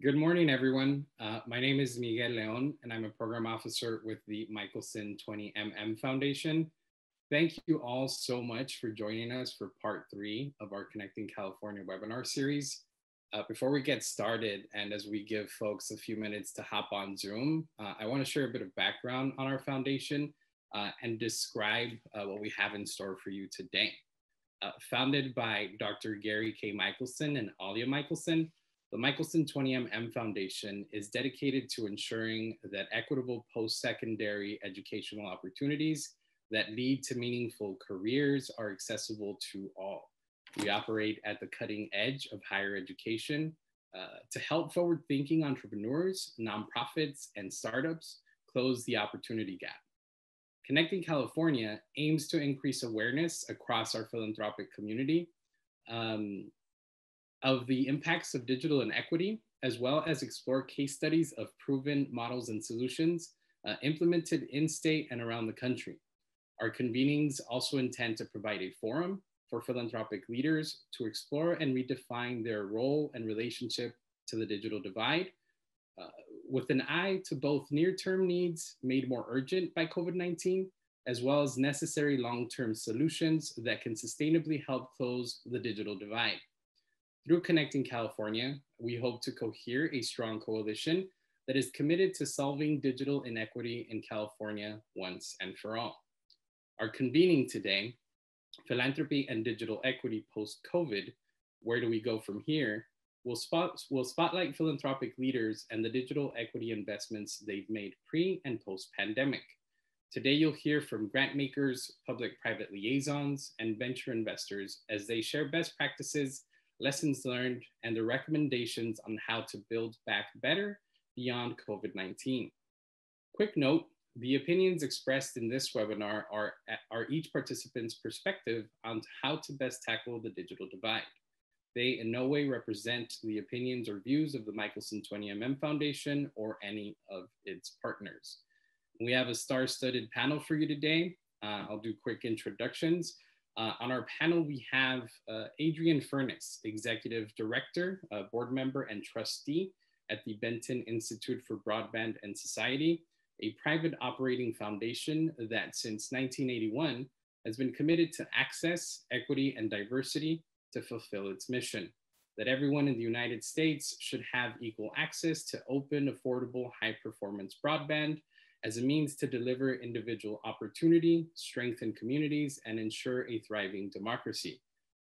Good morning, everyone. My name is Miguel Leon, and I'm a program officer with the Michelson 20mm Foundation. Thank you all so much for joining us for part 3 of our Connecting California webinar series. Before we get started, and as we give folks a few minutes to hop on Zoom, I want to share a bit of background on our foundation and describe what we have in store for you today. Founded by Dr. Gary K. Michelson and Alia Michelson, the Michelson 20mm Foundation is dedicated to ensuring that equitable post-secondary educational opportunities that lead to meaningful careers are accessible to all. We operate at the cutting edge of higher education to help forward-thinking entrepreneurs, nonprofits, and startups close the opportunity gap. Connecting California aims to increase awareness across our philanthropic community of the impacts of digital inequity, as well as explore case studies of proven models and solutions implemented in state and around the country. Our convenings also intend to provide a forum for philanthropic leaders to explore and redefine their role and relationship to the digital divide, with an eye to both near-term needs made more urgent by COVID-19, as well as necessary long-term solutions that can sustainably help close the digital divide. Through Connecting California, we hope to cohere a strong coalition that is committed to solving digital inequity in California once and for all. Our convening today, Philanthropy and Digital Equity Post-COVID, Where Do We Go From Here, will spotlight philanthropic leaders and the digital equity investments they've made pre and post-pandemic. Today, you'll hear from grant makers, public-private liaisons, and venture investors as they share best practices, lessons learned, and the recommendations on how to build back better beyond COVID-19. Quick note, the opinions expressed in this webinar are each participant's perspective on how to best tackle the digital divide. They in no way represent the opinions or views of the Michelson 20mm Foundation or any of its partners. We have a star-studded panel for you today. I'll do quick introductions. On our panel, we have Adrianne Furniss, Executive Director, Board Member, and Trustee at the Benton Institute for Broadband and Society, a private operating foundation that since 1981 has been committed to access, equity, and diversity to fulfill its mission, that everyone in the United States should have equal access to open, affordable, high-performance broadband as a means to deliver individual opportunity, strengthen communities, and ensure a thriving democracy.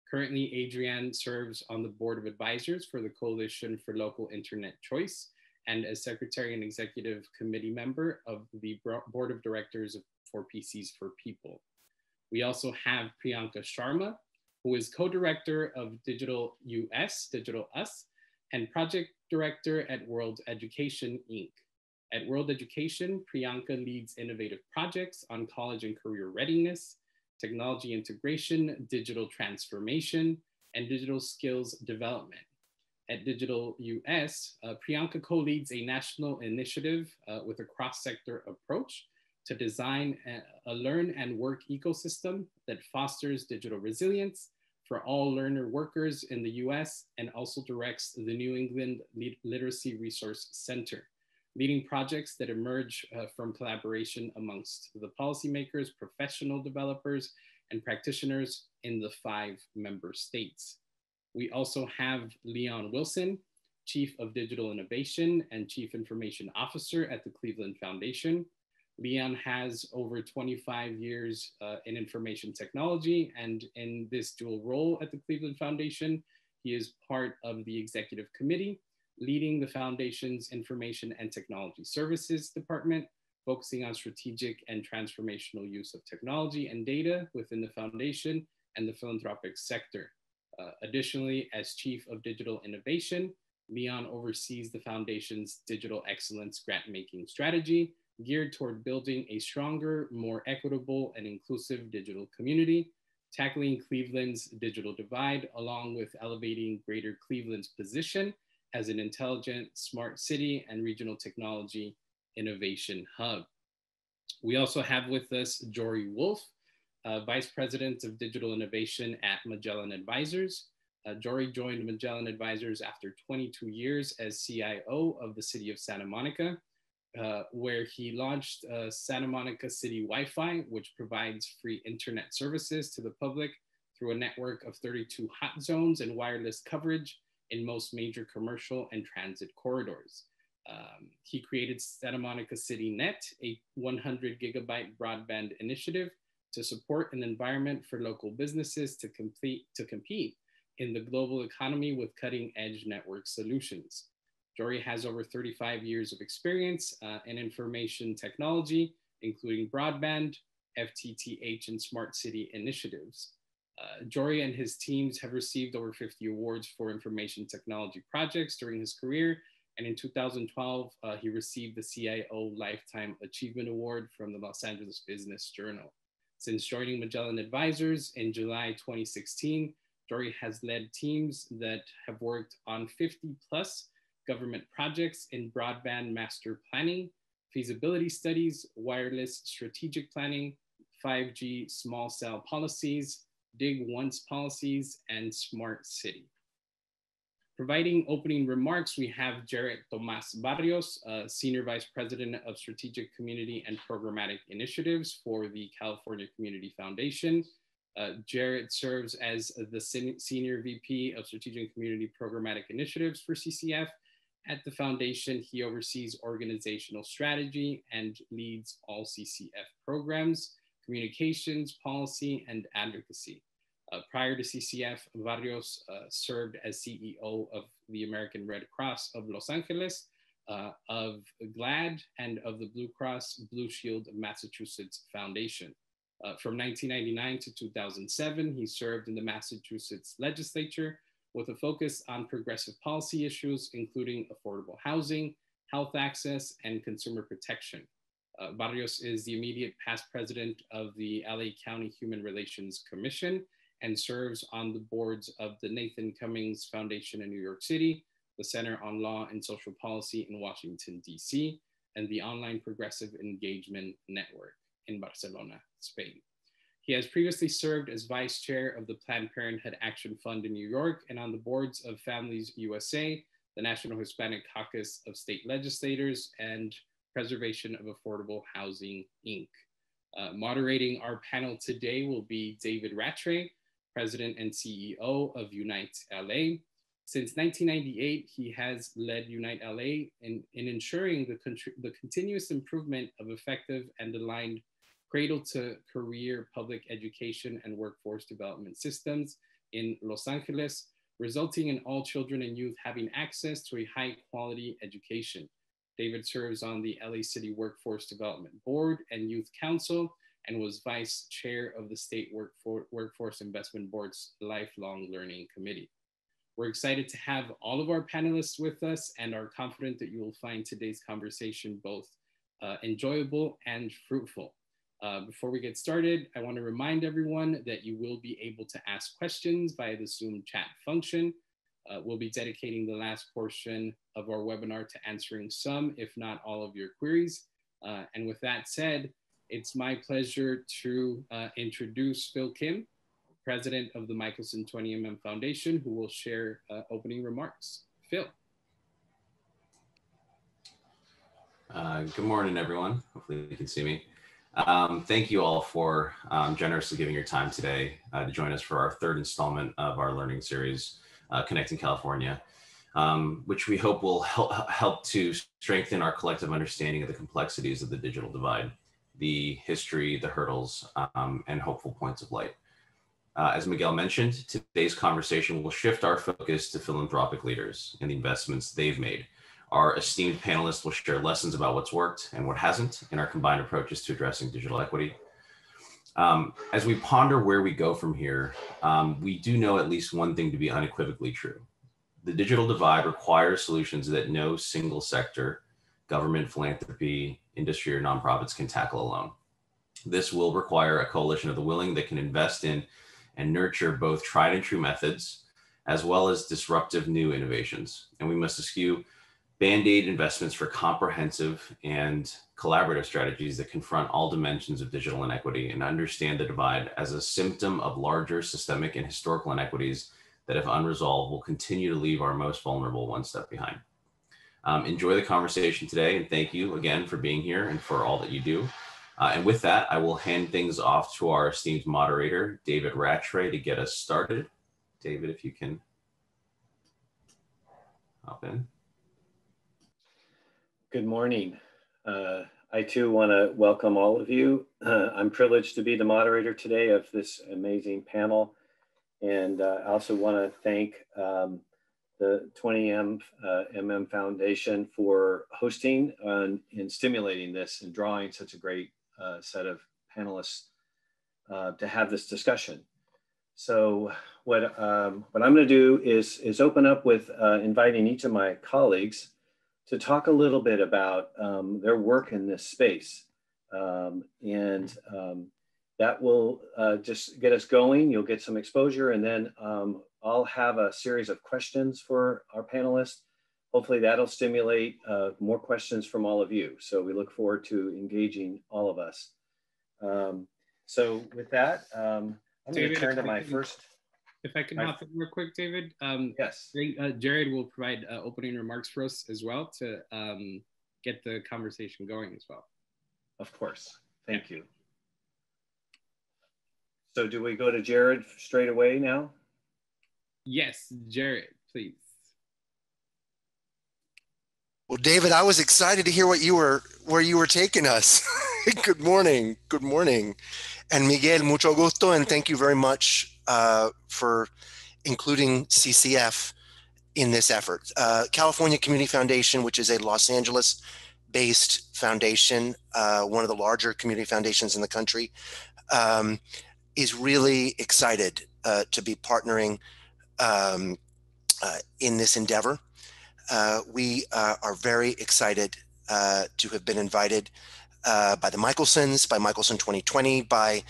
Currently, Adrianne serves on the Board of Advisors for the Coalition for Local Internet Choice and as Secretary and Executive Committee member of the Board of Directors for PCs for People. We also have Priyanka Sharma, who is co-director of Digital US, Digital Us, and project director at World Education, Inc. At World Education, Priyanka leads innovative projects on college and career readiness, technology integration, digital transformation, and digital skills development. At Digital US, Priyanka co-leads a national initiative with a cross-sector approach to design a learn and work ecosystem that fosters digital resilience for all learner workers in the US and also directs the New England Literacy Resource Center, leading projects that emerge from collaboration amongst the policymakers, professional developers, and practitioners in the 5 member states. We also have Leon Wilson, Chief of Digital Innovation and Chief Information Officer at the Cleveland Foundation. Leon has over 25 years in information technology, and in this dual role at the Cleveland Foundation, he is part of the executive committee, leading the Foundation's Information and Technology Services Department, focusing on strategic and transformational use of technology and data within the Foundation and the philanthropic sector. Additionally, as Chief of Digital Innovation, Leon oversees the Foundation's Digital Excellence grant-making strategy, geared toward building a stronger, more equitable, and inclusive digital community, tackling Cleveland's digital divide, along with elevating Greater Cleveland's position as an intelligent, smart city and regional technology innovation hub. We also have with us Jory Wolf, Vice President of Digital Innovation at Magellan Advisors. Jory joined Magellan Advisors after 22 years as CIO of the city of Santa Monica, where he launched Santa Monica City Wi-Fi, which provides free internet services to the public through a network of 32 hot zones and wireless coverage in most major commercial and transit corridors. He created Santa Monica City Net, a 100 gigabyte broadband initiative to support an environment for local businesses to compete in the global economy with cutting edge network solutions. Jory has over 35 years of experience in information technology, including broadband, FTTH, and smart city initiatives. Jory and his teams have received over 50 awards for information technology projects during his career. And in 2012, he received the CIO Lifetime Achievement Award from the Los Angeles Business Journal. Since joining Magellan Advisors in July 2016, Jory has led teams that have worked on 50 plus government projects in broadband master planning, feasibility studies, wireless strategic planning, 5G small cell policies, dig once policies, and smart city. Providing opening remarks, we have Jarrett Barrios, Senior Vice President of Strategic Community and Programmatic Initiatives for the California Community Foundation. Jarrett serves as the Senior VP of Strategic Community Programmatic Initiatives for CCF. At the foundation, he oversees organizational strategy and leads all CCF programs, communications, policy, and advocacy. Prior to CCF, Barrios served as CEO of the American Red Cross of Los Angeles, of GLAD, and of the Blue Cross Blue Shield of Massachusetts Foundation. From 1999 to 2007, he served in the Massachusetts legislature with a focus on progressive policy issues, including affordable housing, health access, and consumer protection. Barrios is the immediate past president of the LA County Human Relations Commission and serves on the boards of the Nathan Cummings Foundation in New York City, the Center on Law and Social Policy in Washington, D.C., and the Online Progressive Engagement Network in Barcelona, Spain. He has previously served as vice chair of the Planned Parenthood Action Fund in New York and on the boards of Families USA, the National Hispanic Caucus of State Legislators, and Preservation of Affordable Housing, Inc. Moderating our panel today will be David Rattray, President and CEO of Unite LA. Since 1998, he has led Unite LA in ensuring the continuous improvement of effective and aligned cradle-to-career public education and workforce development systems in Los Angeles, resulting in all children and youth having access to a high-quality education. David serves on the LA City Workforce Development Board and Youth Council, and was vice chair of the State Workforce Investment Board's Lifelong Learning Committee. We're excited to have all of our panelists with us and are confident that you will find today's conversation both enjoyable and fruitful. Before we get started, I want to remind everyone that you will be able to ask questions via the Zoom chat function. We'll be dedicating the last portion of our webinar to answering some, if not all, of your queries. And with that said, it's my pleasure to introduce Phil Kim, President of the Michelson 20mm Foundation, who will share opening remarks. Phil. Good morning, everyone. Hopefully you can see me. Thank you all for generously giving your time today to join us for our third installment of our learning series, Connecting California, which we hope will help to strengthen our collective understanding of the complexities of the digital divide, the history, the hurdles, and hopeful points of light. As Miguel mentioned, today's conversation will shift our focus to philanthropic leaders and the investments they've made. Our esteemed panelists will share lessons about what's worked and what hasn't in our combined approaches to addressing digital equity. As we ponder where we go from here, we do know at least one thing to be unequivocally true. The digital divide requires solutions that no single sector, government, philanthropy, industry, or nonprofits can tackle alone. This will require a coalition of the willing that can invest in and nurture both tried and true methods, as well as disruptive new innovations. And we must eschew Band-Aid investments for comprehensive and collaborative strategies that confront all dimensions of digital inequity and understand the divide as a symptom of larger systemic and historical inequities that, if unresolved, will continue to leave our most vulnerable one step behind. Enjoy the conversation today, and thank you again for being here and for all that you do. And with that, I will hand things off to our esteemed moderator, David Rattray, to get us started. David, if you can hop in. Good morning. I too want to welcome all of you. I'm privileged to be the moderator today of this amazing panel. And I also want to thank the 20M Foundation for hosting and stimulating this and drawing such a great set of panelists to have this discussion. So what I'm going to do is open up with inviting each of my colleagues to talk a little bit about their work in this space. That will just get us going. You'll get some exposure, and then I'll have a series of questions for our panelists. Hopefully that'll stimulate more questions from all of you. So we look forward to engaging all of us. So with that, I'm going to turn to my first. If I can hop in real quick, David. Yes. Jarrett will provide opening remarks for us as well to get the conversation going as well. Of course. Thank you. So do we go to Jarrett straight away now? Yes, Jarrett, please. Well, David, I was excited to hear where you were taking us. Good morning. Good morning. And Miguel, mucho gusto, and thank you very much for including CCF in this effort. California Community Foundation, which is a Los Angeles-based foundation, one of the larger community foundations in the country, is really excited to be partnering in this endeavor. We are very excited to have been invited by the Michelsons, by Michelson 2020, by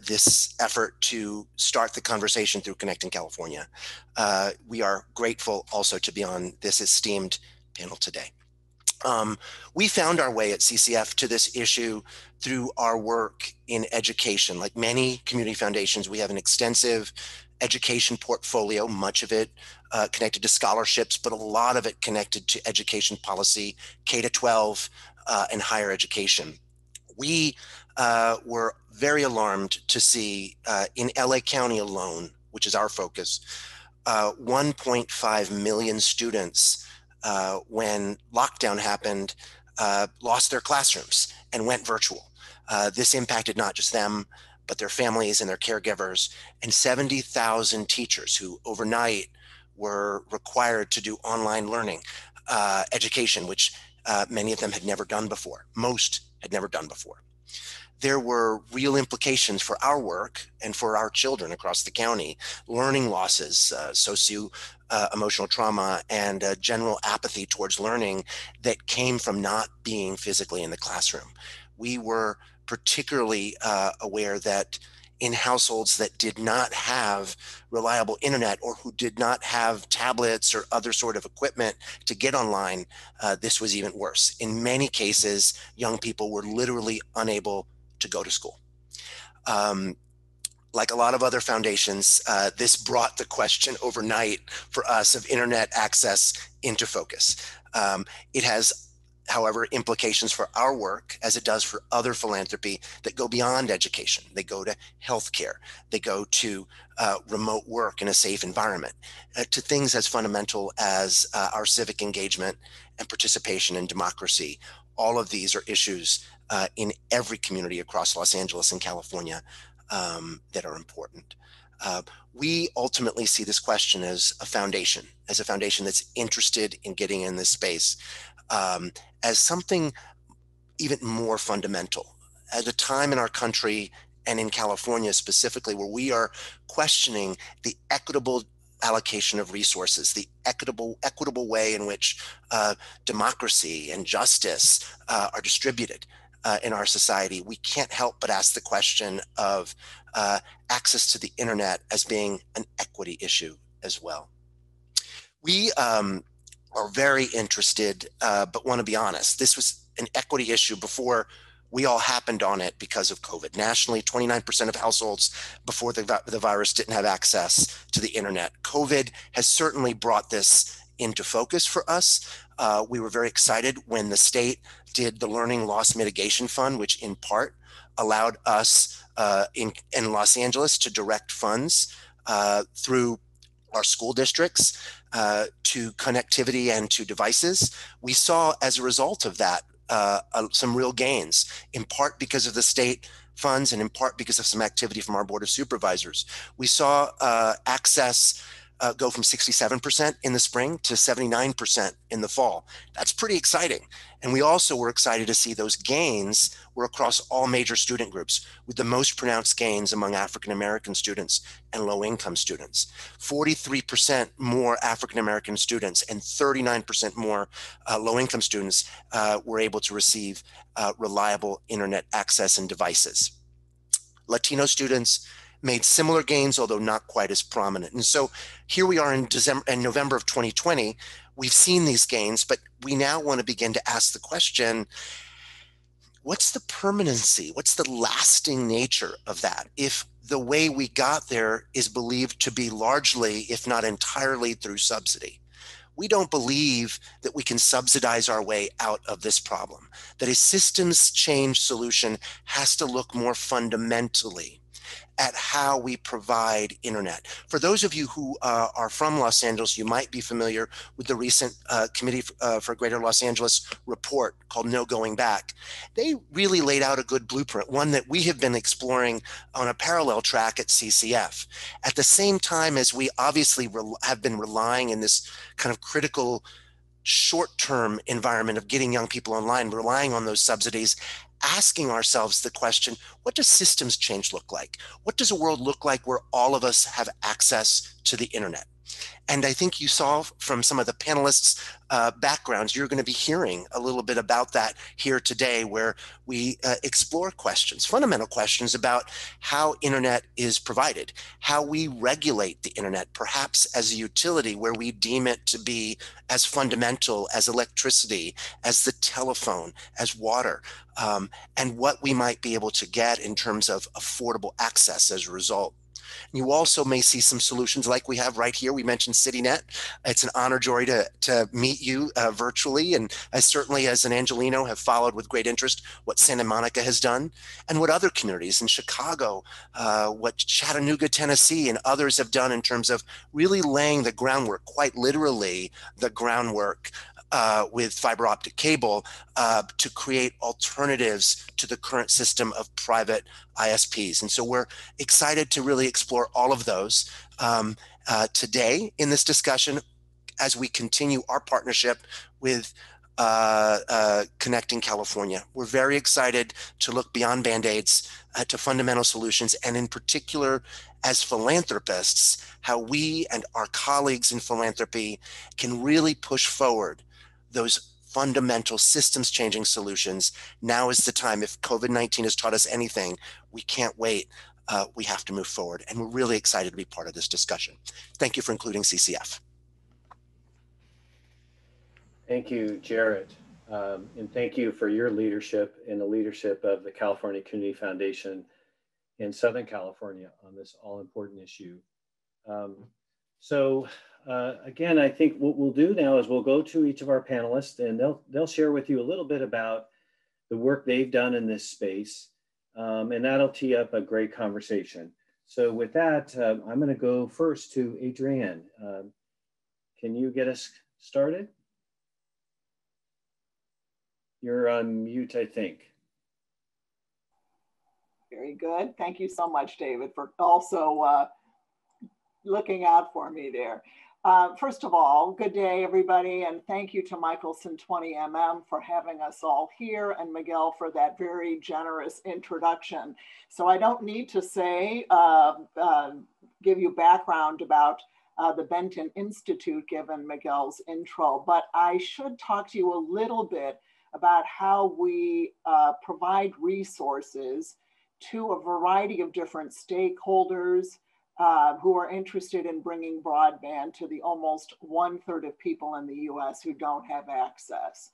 this effort to start the conversation through Connecting California. We are grateful also to be on this esteemed panel today. We found our way at CCF to this issue through our work in education. Like many community foundations, we have an extensive education portfolio, much of it connected to scholarships, but a lot of it connected to education policy, K-12, and higher education. We were very alarmed to see in LA County alone, which is our focus, 1.5 million students when lockdown happened, lost their classrooms and went virtual. This impacted not just them, but their families and their caregivers, and 70,000 teachers who overnight were required to do online learning, education, which many of them had never done before. Most had never done before. There were real implications for our work and for our children across the county, learning losses, socio-emotional trauma, and general apathy towards learning that came from not being physically in the classroom. We were particularly aware that in households that did not have reliable internet or who did not have tablets or other sort of equipment to get online, this was even worse. In many cases, young people were literally unable to go to school. Like a lot of other foundations, this brought the question overnight for us of internet access into focus. It has, however, implications for our work as it does for other philanthropy that go beyond education. They go to healthcare. They go to remote work in a safe environment, to things as fundamental as our civic engagement and participation in democracy. All of these are issues in every community across Los Angeles and California that are important. We ultimately see this question as a foundation that's interested in getting in this space, as something even more fundamental. At a time in our country and in California specifically, where we are questioning the equitable allocation of resources, the equitable way in which democracy and justice are distributed in our society, we can't help but ask the question of access to the internet as being an equity issue as well. We are very interested, but want to be honest. This was an equity issue before we all happened on it because of COVID. Nationally, 29% of households before the virus didn't have access to the internet. COVID has certainly brought this into focus for us. We were very excited when the state did the Learning Loss Mitigation Fund, which in part allowed us in Los Angeles to direct funds through our school districts to connectivity and to devices. We saw as a result of that some real gains, in part because of the state funds and in part because of some activity from our Board of Supervisors. We saw access go from 67% in the spring to 79% in the fall. That's pretty exciting. And we also were excited to see those gains were across all major student groups, with the most pronounced gains among African-American students and low-income students. 43% more African-American students and 39% more low-income students were able to receive reliable internet access and devices. Latino students made similar gains, although not quite as prominent. And so here we are in November of 2020, we've seen these gains, but we now want to begin to ask the question, what's the permanency? What's the lasting nature of that? If the way we got there is believed to be largely, if not entirely, through subsidy. We don't believe that we can subsidize our way out of this problem, that a systems change solution has to look more fundamentally at how we provide internet. For those of you who are from Los Angeles, you might be familiar with the recent Committee for Greater Los Angeles report called No Going Back. They really laid out a good blueprint, one that we have been exploring on a parallel track at CCF. At the same time as we obviously have been relying in this kind of critical short-term environment of getting young people online, relying on those subsidies, asking ourselves the question, what does systems change look like? What does a world look like where all of us have access to the internet? And I think you saw from some of the panelists' backgrounds, you're going to be hearing a little bit about that here today, where we explore questions, fundamental questions about how internet is provided, how we regulate the internet, perhaps as a utility where we deem it to be as fundamental as electricity, as the telephone, as water, and what we might be able to get in terms of affordable access as a result. You also may see some solutions like we have right here. We mentioned CityNet. It's an honor, Jory, to meet you virtually. And I certainly, as an Angelino, have followed with great interest what Santa Monica has done and what other communities in Chicago, what Chattanooga, Tennessee, and others have done in terms of really laying the groundwork, quite literally the groundwork with fiber optic cable to create alternatives to the current system of private ISPs. And so we're excited to really explore all of those today in this discussion as we continue our partnership with Connecting California. We're very excited to look beyond Band-Aids to fundamental solutions, and in particular, as philanthropists, how we and our colleagues in philanthropy can really push forward those fundamental systems changing solutions. Now is the time. If COVID-19 has taught us anything, we can't wait. We have to move forward. And we're really excited to be part of this discussion. Thank you for including CCF. Thank you, Jarrett. And thank you for your leadership and the leadership of the California Community Foundation in Southern California on this all-important issue. Again, I think what we'll do now is we'll go to each of our panelists and they'll share with you a little bit about the work they've done in this space, and that'll tee up a great conversation. So with that, I'm going to go first to Adrianne. Can you get us started? You're on mute, I think. Very good. Thank you so much, David, for also looking out for me there. First of all, good day, everybody, and thank you to Michelson 20mm for having us all here, and Miguel for that very generous introduction. So I don't need to say, give you background about the Benton Institute, given Miguel's intro, but I should talk to you a little bit about how we provide resources to a variety of different stakeholders who are interested in bringing broadband to the almost 1/3 of people in the US who don't have access.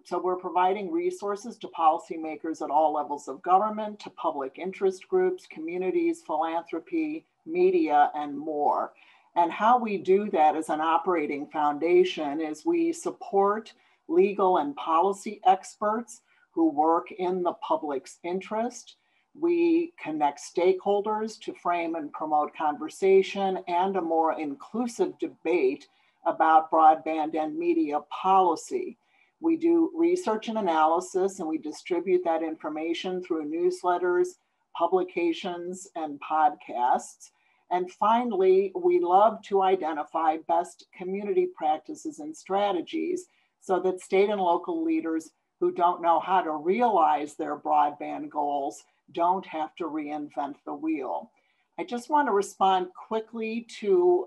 So we're providing resources to policymakers at all levels of government, to public interest groups, communities, philanthropy, media, and more. And how we do that as an operating foundation is we support legal and policy experts who work in the public's interest. We connect stakeholders to frame and promote conversation and a more inclusive debate about broadband and media policy. We do research and analysis, and we distribute that information through newsletters, publications, and podcasts. And finally, we love to identify best community practices and strategies so that state and local leaders who don't know how to realize their broadband goals don't have to reinvent the wheel. I just want to respond quickly to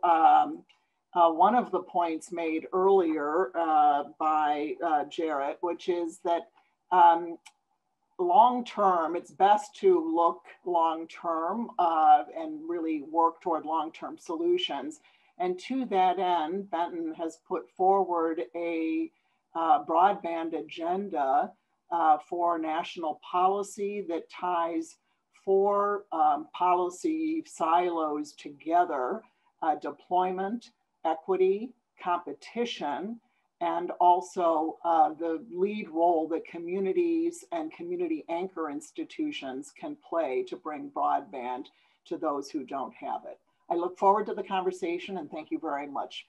one of the points made earlier by Jarrett, which is that long-term, it's best to look long-term and really work toward long-term solutions. And to that end, Benton has put forward a broadband agenda for national policy that ties 4 policy silos together: deployment, equity, competition, and also the lead role that communities and community anchor institutions can play to bring broadband to those who don't have it. I look forward to the conversation, and thank you very much.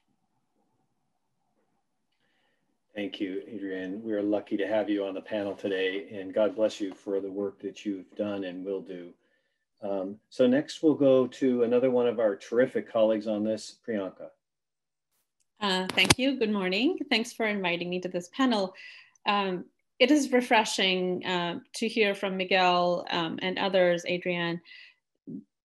Thank you, Adrianne. We're lucky to have you on the panel today, and God bless you for the work that you've done and will do. So next we'll go to another one of our terrific colleagues on this, Priyanka. Thank you. Good morning. Thanks for inviting me to this panel. It is refreshing to hear from Miguel and others, Adrianne,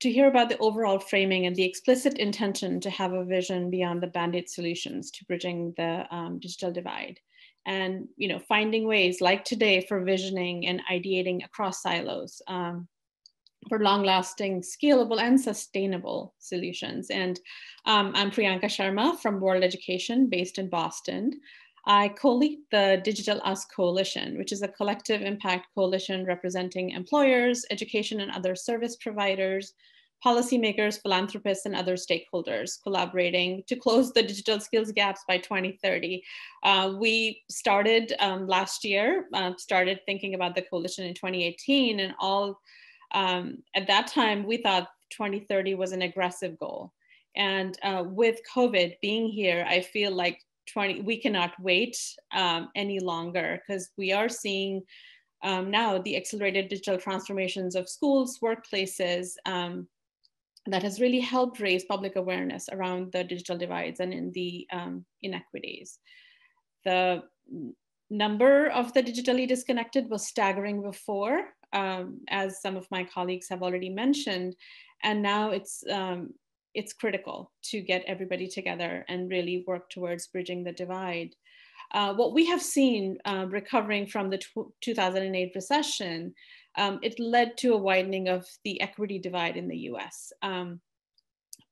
to hear about the overall framing and the explicit intention to have a vision beyond the Band-Aid solutions to bridging the digital divide. And finding ways like today for visioning and ideating across silos for long-lasting, scalable, and sustainable solutions. And I'm Priyanka Sharma from World Education, based in Boston. I co-lead the Digital Us Coalition, which is a collective impact coalition representing employers, education and other service providers, policymakers, philanthropists, and other stakeholders collaborating to close the digital skills gaps by 2030. We started last year, started thinking about the coalition in 2018, and all at that time, we thought 2030 was an aggressive goal. And with COVID being here, I feel like we cannot wait any longer, because we are seeing now the accelerated digital transformations of schools, workplaces, that has really helped raise public awareness around the digital divides and in the inequities. The number of the digitally disconnected was staggering before, as some of my colleagues have already mentioned, and now it's critical to get everybody together and really work towards bridging the divide. What we have seen recovering from the 2008 recession, it led to a widening of the equity divide in the US,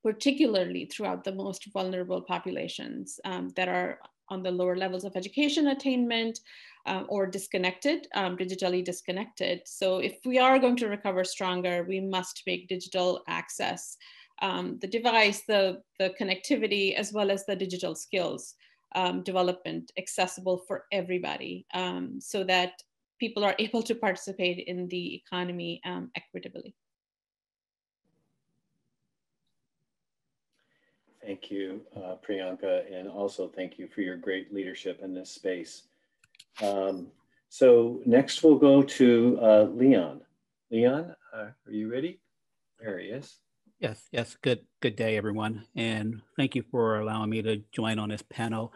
particularly throughout the most vulnerable populations that are on the lower levels of education attainment or disconnected, digitally disconnected. So if we are going to recover stronger, we must make digital access, the device, the connectivity, as well as the digital skills development accessible for everybody, so that people are able to participate in the economy equitably. Thank you, Priyanka, and also thank you for your great leadership in this space. So next we'll go to Leon. Leon, are you ready? There he is. Yes. Good day, everyone. And thank you for allowing me to join on this panel.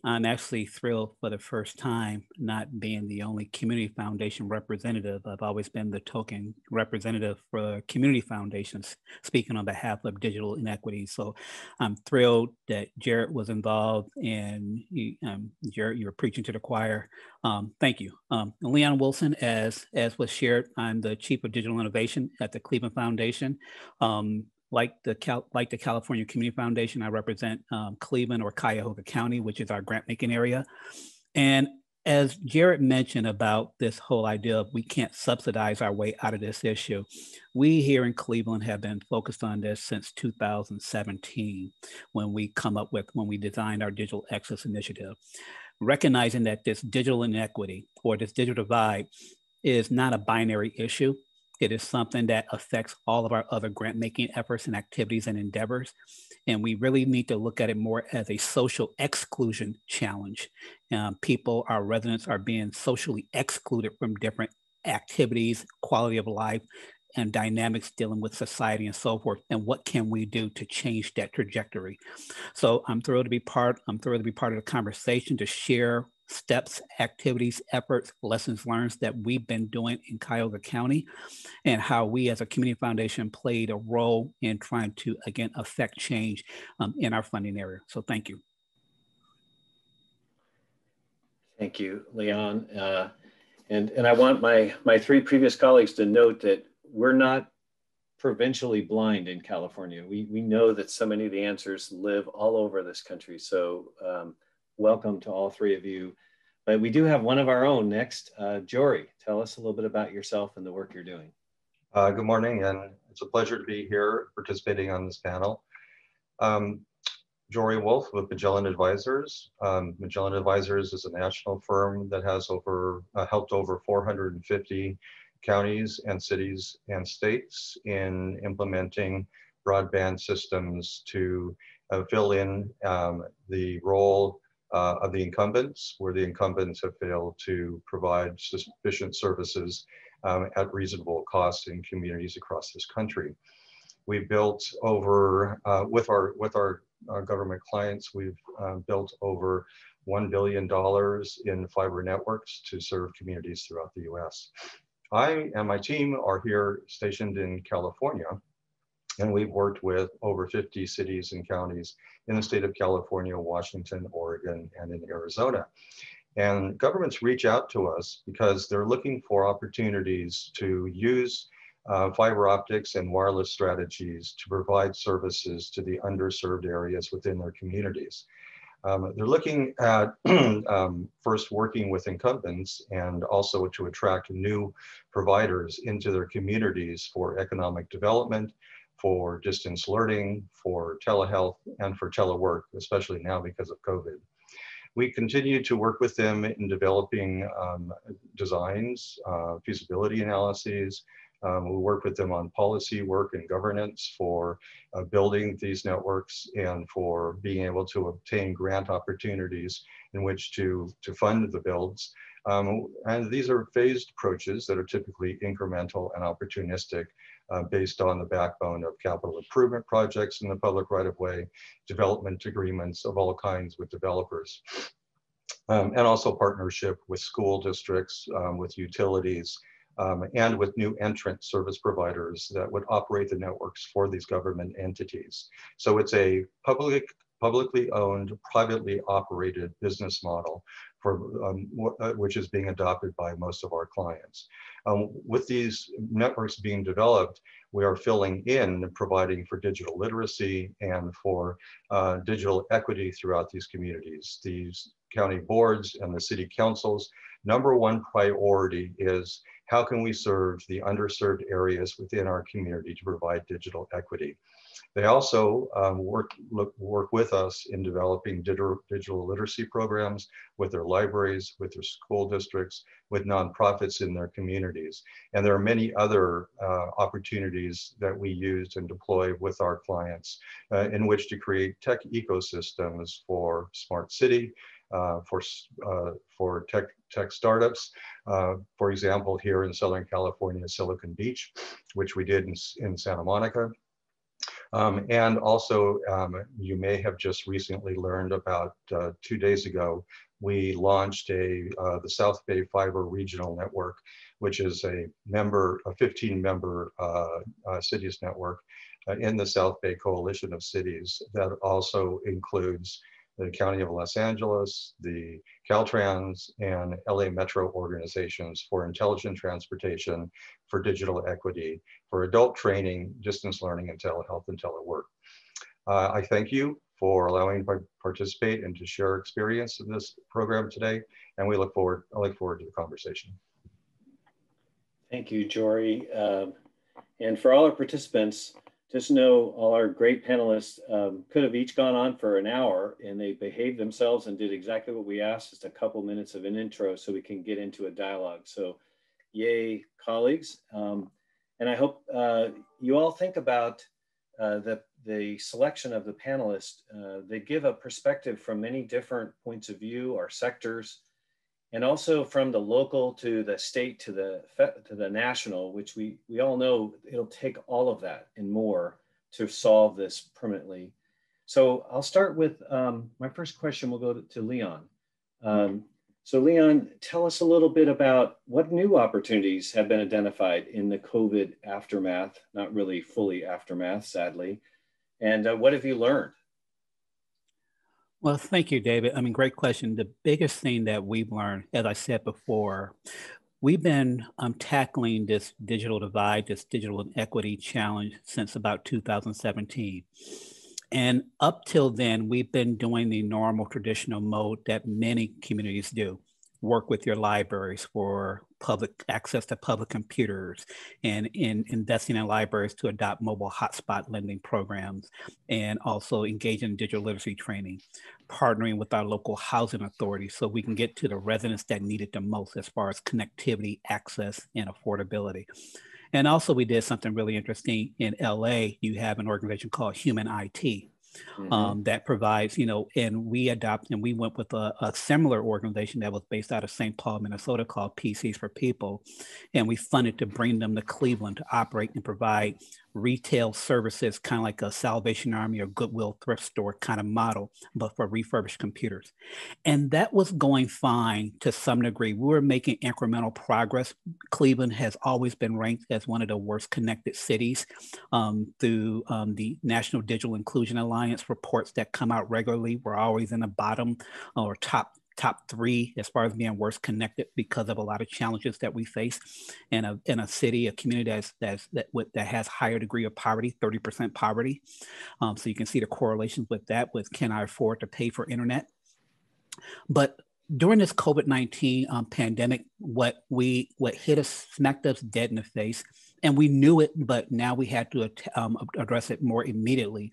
I'm actually thrilled for the first time not being the only community foundation representative. I've always been the token representative for community foundations, speaking on behalf of digital inequities. So I'm thrilled that Jarrett was involved, and Jarrett, you were preaching to the choir. Thank you. Leon Wilson, as was shared, I'm the Chief of Digital Innovation at the Cleveland Foundation. Like the California Community Foundation, I represent Cleveland or Cuyahoga County, which is our grant making area. And As Jarrett mentioned about this whole idea of we can't subsidize our way out of this issue, we here in Cleveland have been focused on this since 2017 when we designed our Digital Access Initiative, recognizing that this digital inequity or this digital divide is not a binary issue. It is something that affects all of our other grant-making efforts and activities and endeavors. And we really need to look at it more as a social exclusion challenge. Our residents are being socially excluded from different activities, quality of life, and dynamics dealing with society and so forth. And what can we do to change that trajectory? So I'm thrilled to be part of the conversation, to share steps, activities, efforts, lessons learned that we've been doing in Cuyahoga County, and how we as a community foundation played a role in trying to, again, affect change in our funding area. So thank you. Thank you, Leon. And I want my three previous colleagues to note that we're not provincially blind in California. We know that so many of the answers live all over this country. So welcome to all three of you. But we do have one of our own next. Jory, tell us a little bit about yourself and the work you're doing. Good morning, and it's a pleasure to be here participating on this panel. Jory Wolf with Magellan Advisors. Magellan Advisors is a national firm that has helped over 450 counties and cities and states in implementing broadband systems to fill in the role of the incumbents, where the incumbents have failed to provide sufficient services at reasonable cost in communities across this country. We've built over, with our government clients, we've built over $1 billion in fiber networks to serve communities throughout the US. I and my team are here stationed in California, and we've worked with over 50 cities and counties in the state of California, Washington, Oregon, and in Arizona. And governments reach out to us because they're looking for opportunities to use fiber optics and wireless strategies to provide services to the underserved areas within their communities. They're looking at first working with incumbents and also to attract new providers into their communities for economic development, for distance learning, for telehealth, and for telework, especially now because of COVID. We continue to work with them in developing designs, feasibility analyses. We work with them on policy work and governance for building these networks and for being able to obtain grant opportunities in which to fund the builds. And these are phased approaches that are typically incremental and opportunistic based on the backbone of capital improvement projects in the public right-of-way, development agreements of all kinds with developers, and also partnership with school districts, with utilities, and with new entrant service providers that would operate the networks for these government entities. So it's a publicly owned, privately operated business model for which is being adopted by most of our clients. With these networks being developed, we are filling in, providing for digital literacy and for digital equity throughout these communities. These county boards and the city councils, number one priority is how can we serve the underserved areas within our community to provide digital equity. They also work with us in developing digital literacy programs with their libraries, with their school districts, with nonprofits in their communities. And there are many other opportunities that we use and deploy with our clients in which to create tech ecosystems for smart city, for tech startups. For example, here in Southern California, Silicon Beach, which we did in Santa Monica. And also, you may have just recently learned about 2 days ago, we launched the South Bay Fiber Regional Network, which is a 15-member cities network in the South Bay Coalition of Cities that also includes the County of Los Angeles, the Caltrans, and LA Metro organizations for intelligent transportation, for digital equity, for adult training, distance learning, and telehealth and telework. I thank you for allowing me to participate and to share experience in this program today. And I look forward to the conversation. Thank you, Jory. And for all our participants, just know all our great panelists could have each gone on for an hour, and they behaved themselves and did exactly what we asked, just a couple minutes of an intro so we can get into a dialogue. So yay, colleagues. And I hope you all think about the selection of the panelists. They give a perspective from many different points of view or sectors, and also from the local to the state to the national, which we all know it'll take all of that and more to solve this permanently. So I'll start with my first question. Will go to Leon. So Leon, tell us a little bit about what new opportunities have been identified in the COVID aftermath, not really fully aftermath, sadly, and what have you learned? Well, thank you, David. I mean, great question. The biggest thing that we've learned, as I said before, we've been tackling this digital divide, this digital inequity challenge since about 2017. And up till then, we've been doing the normal traditional mode that many communities do. Work with your libraries for public access to public computers, and in investing in libraries to adopt mobile hotspot lending programs, and also engage in digital literacy training, partnering with our local housing authorities so we can get to the residents that need it the most as far as connectivity, access, and affordability. And also we did something really interesting in LA. You have an organization called Human IT. That provides, and we went with a similar organization that was based out of St. Paul, Minnesota, called PCs for People. And we funded to bring them to Cleveland to operate and provide retail services, kind of like a Salvation Army or Goodwill thrift store kind of model, but for refurbished computers. And that was going fine to some degree. We were making incremental progress. Cleveland has always been ranked as one of the worst connected cities through the National Digital Inclusion Alliance reports that come out regularly. We're always in the bottom or top 3 as far as being worst connected because of a lot of challenges that we face in a city, a community that has higher degree of poverty, 30% poverty. So you can see the correlations with that, with can I afford to pay for internet? But during this COVID-19 pandemic, what hit us, smacked us dead in the face, and we knew it, but now we had to address it more immediately,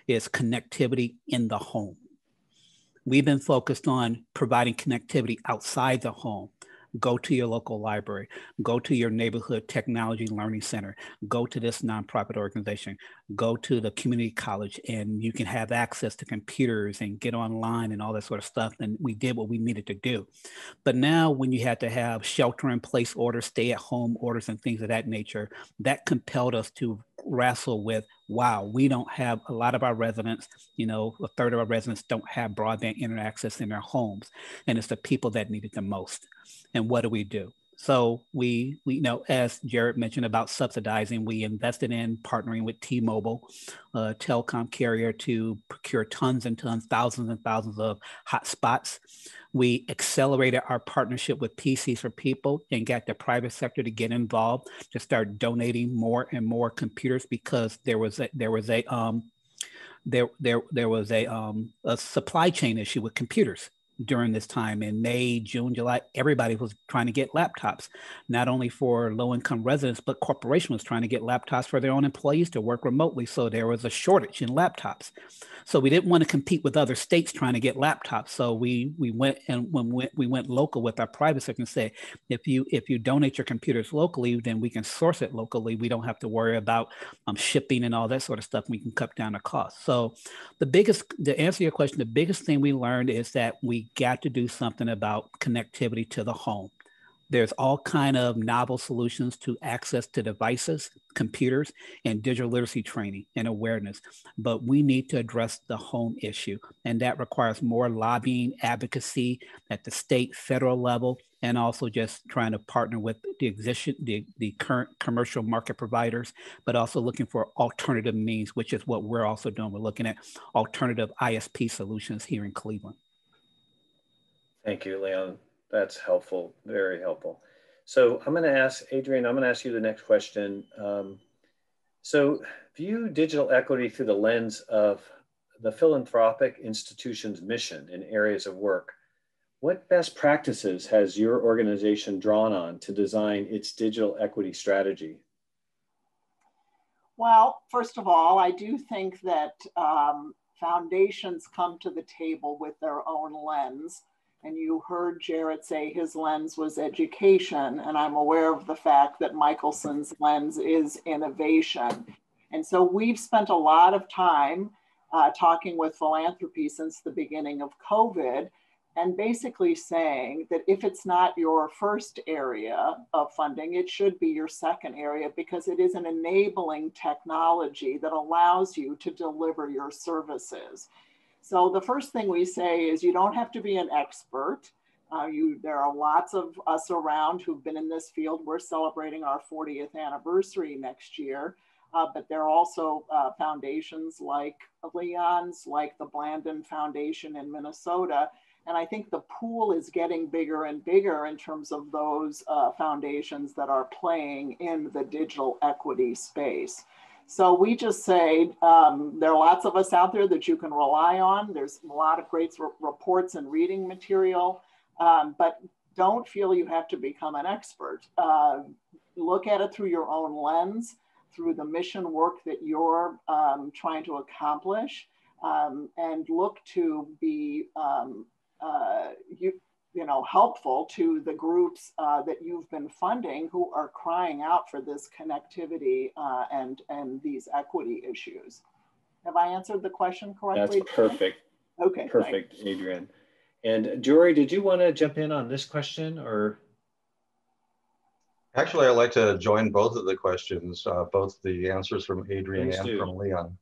is connectivity in the home. We've been focused on providing connectivity outside the home. Go to your local library, go to your neighborhood technology learning center, go to this nonprofit organization, go to the community college, and you can have access to computers and get online and all that sort of stuff. And we did what we needed to do. But now when you had to have shelter in place orders, stay at home orders and things of that nature, that compelled us to wrestle with, wow, we don't have a lot of our residents, a third of our residents don't have broadband internet access in their homes. And it's the people that need it the most. And what do? So we as Jarrett mentioned about subsidizing, we invested in partnering with T-Mobile, a telecom carrier, to procure tons and tons, thousands and thousands of hotspots. We accelerated our partnership with PCs for People and got the private sector to get involved, to start donating more and more computers, because there was a supply chain issue with computers. During this time in May, June, July, everybody was trying to get laptops, not only for low-income residents, but corporation was trying to get laptops for their own employees to work remotely. So there was a shortage in laptops. So we didn't want to compete with other states trying to get laptops. So we went local with our private sector and said, if you donate your computers locally, then we can source it locally. We don't have to worry about shipping and all that sort of stuff. We can cut down the cost. So to answer your question, the biggest thing we learned is that we got to do something about connectivity to the home. There's all kind of novel solutions to access to devices, computers, and digital literacy training and awareness, but we need to address the home issue. And that requires more lobbying, advocacy at the state, federal level, and also just trying to partner with the current commercial market providers, but also looking for alternative means, which is what we're also doing. We're looking at alternative ISP solutions here in Cleveland. Thank you, Leon. That's helpful, very helpful. So I'm going to ask, Adrianne, I'm going to ask you the next question. So view digital equity through the lens of the philanthropic institution's mission and areas of work, what best practices has your organization drawn on to design its digital equity strategy? Well, first of all, I do think that foundations come to the table with their own lens. And you heard Jarrett say his lens was education, and I'm aware of the fact that Michelson's lens is innovation. And so we've spent a lot of time talking with Philanthropy since the beginning of COVID, and basically saying that if it's not your first area of funding, it should be your second area, because it is an enabling technology that allows you to deliver your services. So the first thing we say is you don't have to be an expert. There are lots of us around who've been in this field. We're celebrating our 40th anniversary next year, but there are also foundations like Leon's, like the Blandon Foundation in Minnesota. And I think the pool is getting bigger and bigger in terms of those foundations that are playing in the digital equity space. So we just say, there are lots of us out there that you can rely on. There's a lot of great reports and reading material, but don't feel you have to become an expert. Look at it through your own lens, through the mission work that you're trying to accomplish, and look to be helpful to the groups that you've been funding who are crying out for this connectivity and these equity issues. Have I answered the question correctly? That's perfect. Okay. Perfect, Adrianne. And Jory, did you want to jump in on this question, or? Actually, I'd like to join both of the questions, both the answers from Adrianne Please and do. from Leon.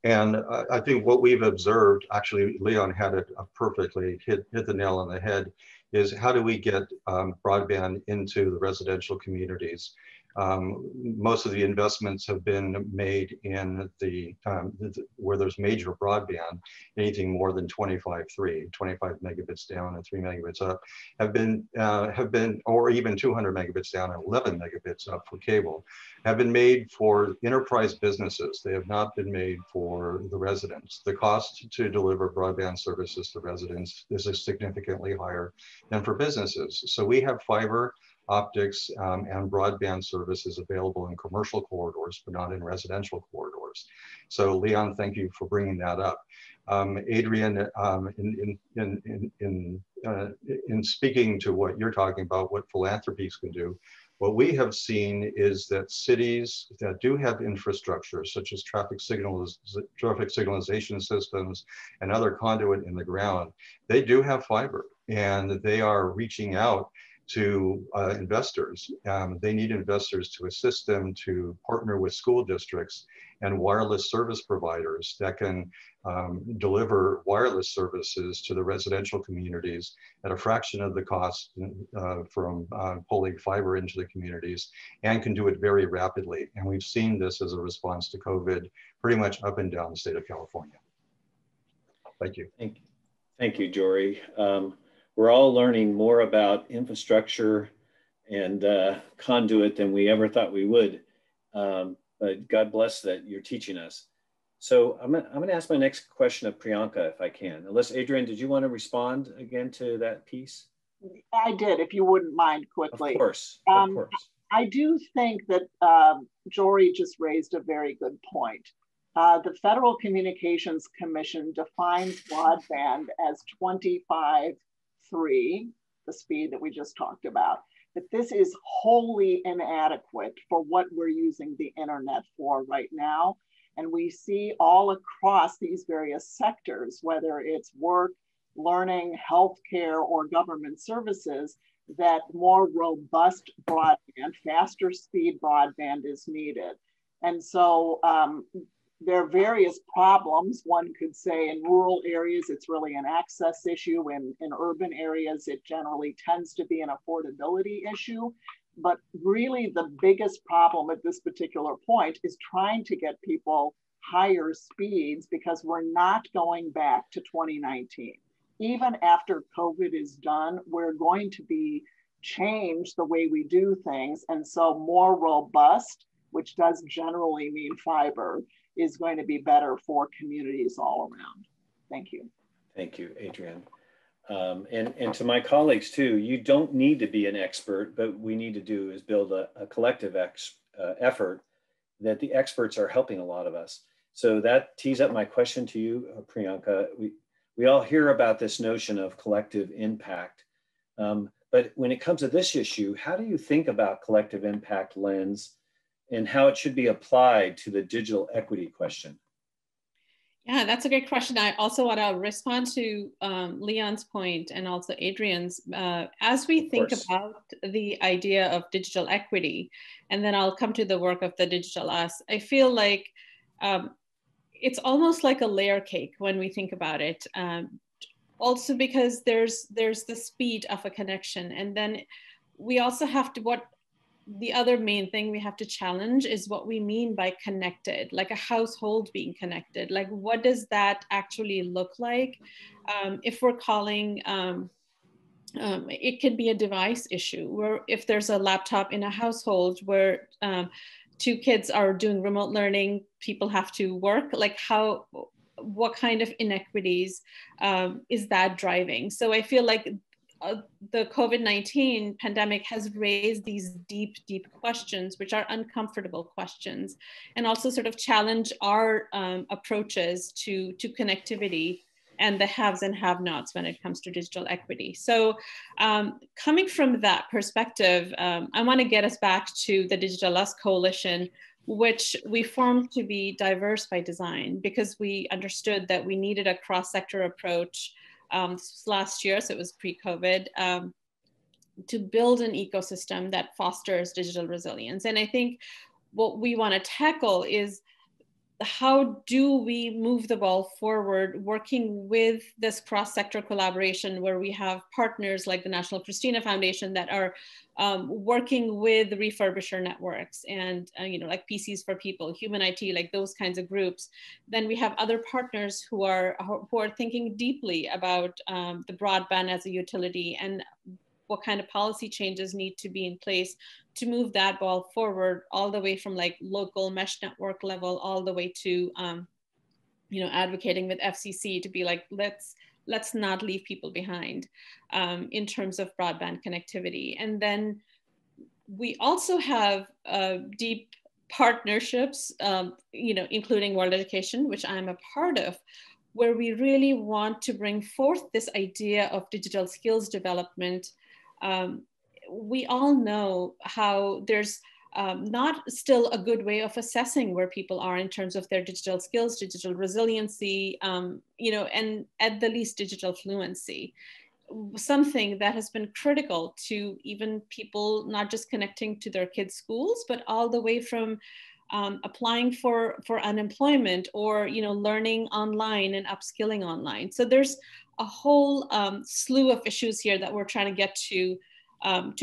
And I think what we've observed, actually, Leon had it perfectly, hit the nail on the head, is how do we get broadband into the residential communities? Most of the investments have been made in where there's major broadband. Anything more than 25 megabits down and 3 megabits up have been, or even 200 megabits down and 11 megabits up for cable, have been made for enterprise businesses. They have not been made for the residents. The cost to deliver broadband services to residents is significantly higher than for businesses. So we have fiber optics and broadband services available in commercial corridors, but not in residential corridors. So Leon, thank you for bringing that up. Adrianne, in speaking to what you're talking about, what philanthropies can do, what we have seen is that cities that do have infrastructure, such as traffic signalization systems and other conduit in the ground, they do have fiber, and they are reaching out to investors. They need investors to assist them to partner with school districts and wireless service providers that can deliver wireless services to the residential communities at a fraction of the cost from pulling fiber into the communities, and can do it very rapidly. And we've seen this as a response to COVID pretty much up and down the state of California. Thank you. Thank you, Jory. We're all learning more about infrastructure and conduit than we ever thought we would. But God bless that you're teaching us. So I'm gonna ask my next question of Priyanka, if I can. Unless, Adrianne, did you want to respond again to that piece? I did, if you wouldn't mind quickly. Of course, of course. I do think that Jory just raised a very good point. The Federal Communications Commission defines broadband as 25.3, the speed that we just talked about. But this is wholly inadequate for what we're using the internet for right now. And we see all across these various sectors, whether it's work, learning, healthcare, or government services, that more robust broadband, faster speed broadband is needed. And so there are various problems. One could say in rural areas, it's really an access issue. In urban areas, it generally tends to be an affordability issue. But really the biggest problem at this particular point is trying to get people higher speeds, because we're not going back to 2019. Even after COVID is done, we're going to be changed the way we do things. And so more robust, which does generally mean fiber, is going to be better for communities all around. Thank you. Thank you, Adrianne. And to my colleagues too, you don't need to be an expert, but we need to do is build a collective effort that the experts are helping a lot of us. So that tees up my question to you, Priyanka. We all hear about this notion of collective impact, but when it comes to this issue, how do you think about collective impact lens and how it should be applied to the digital equity question? Yeah, that's a great question. I also want to respond to Leon's point and also Adrianne's. As we think about the idea of digital equity, and then I'll come to the work of the Digital Us, I feel like it's almost like a layer cake when we think about it. Also because there's the speed of a connection. And then we also have to, the other main thing we have to challenge is what we mean by connected, like a household being connected. Like, what does that actually look like? If we're calling, it could be a device issue, where if there's a laptop in a household where two kids are doing remote learning, people have to work, like what kind of inequities is that driving? So I feel like the COVID-19 pandemic has raised these deep, deep questions, which are uncomfortable questions, and also sort of challenge our approaches to connectivity and the haves and have-nots when it comes to digital equity. So coming from that perspective, I want to get us back to the Digital Us Coalition, which we formed to be diverse by design, because we understood that we needed a cross-sector approach. This was last year, so it was pre-COVID, to build an ecosystem that fosters digital resilience. And I think what we want to tackle is how do we move the ball forward, working with this cross-sector collaboration where we have partners like the National Christina Foundation that are working with refurbisher networks and like PCs for People, Human IT, like those kinds of groups. Then we have other partners who are thinking deeply about the broadband as a utility and what kind of policy changes need to be in place to move that ball forward, all the way from like local mesh network level, all the way to advocating with FCC to be like, let's not leave people behind in terms of broadband connectivity. And then we also have deep partnerships, including World Education, which I'm a part of, where we really want to bring forth this idea of digital skills development. We all know how there's not still a good way of assessing where people are in terms of their digital skills, digital resiliency, and at the least digital fluency. Something that has been critical to even people not just connecting to their kids' schools, but all the way from applying for unemployment or learning online and upskilling online. So there's a whole slew of issues here that we're trying to get to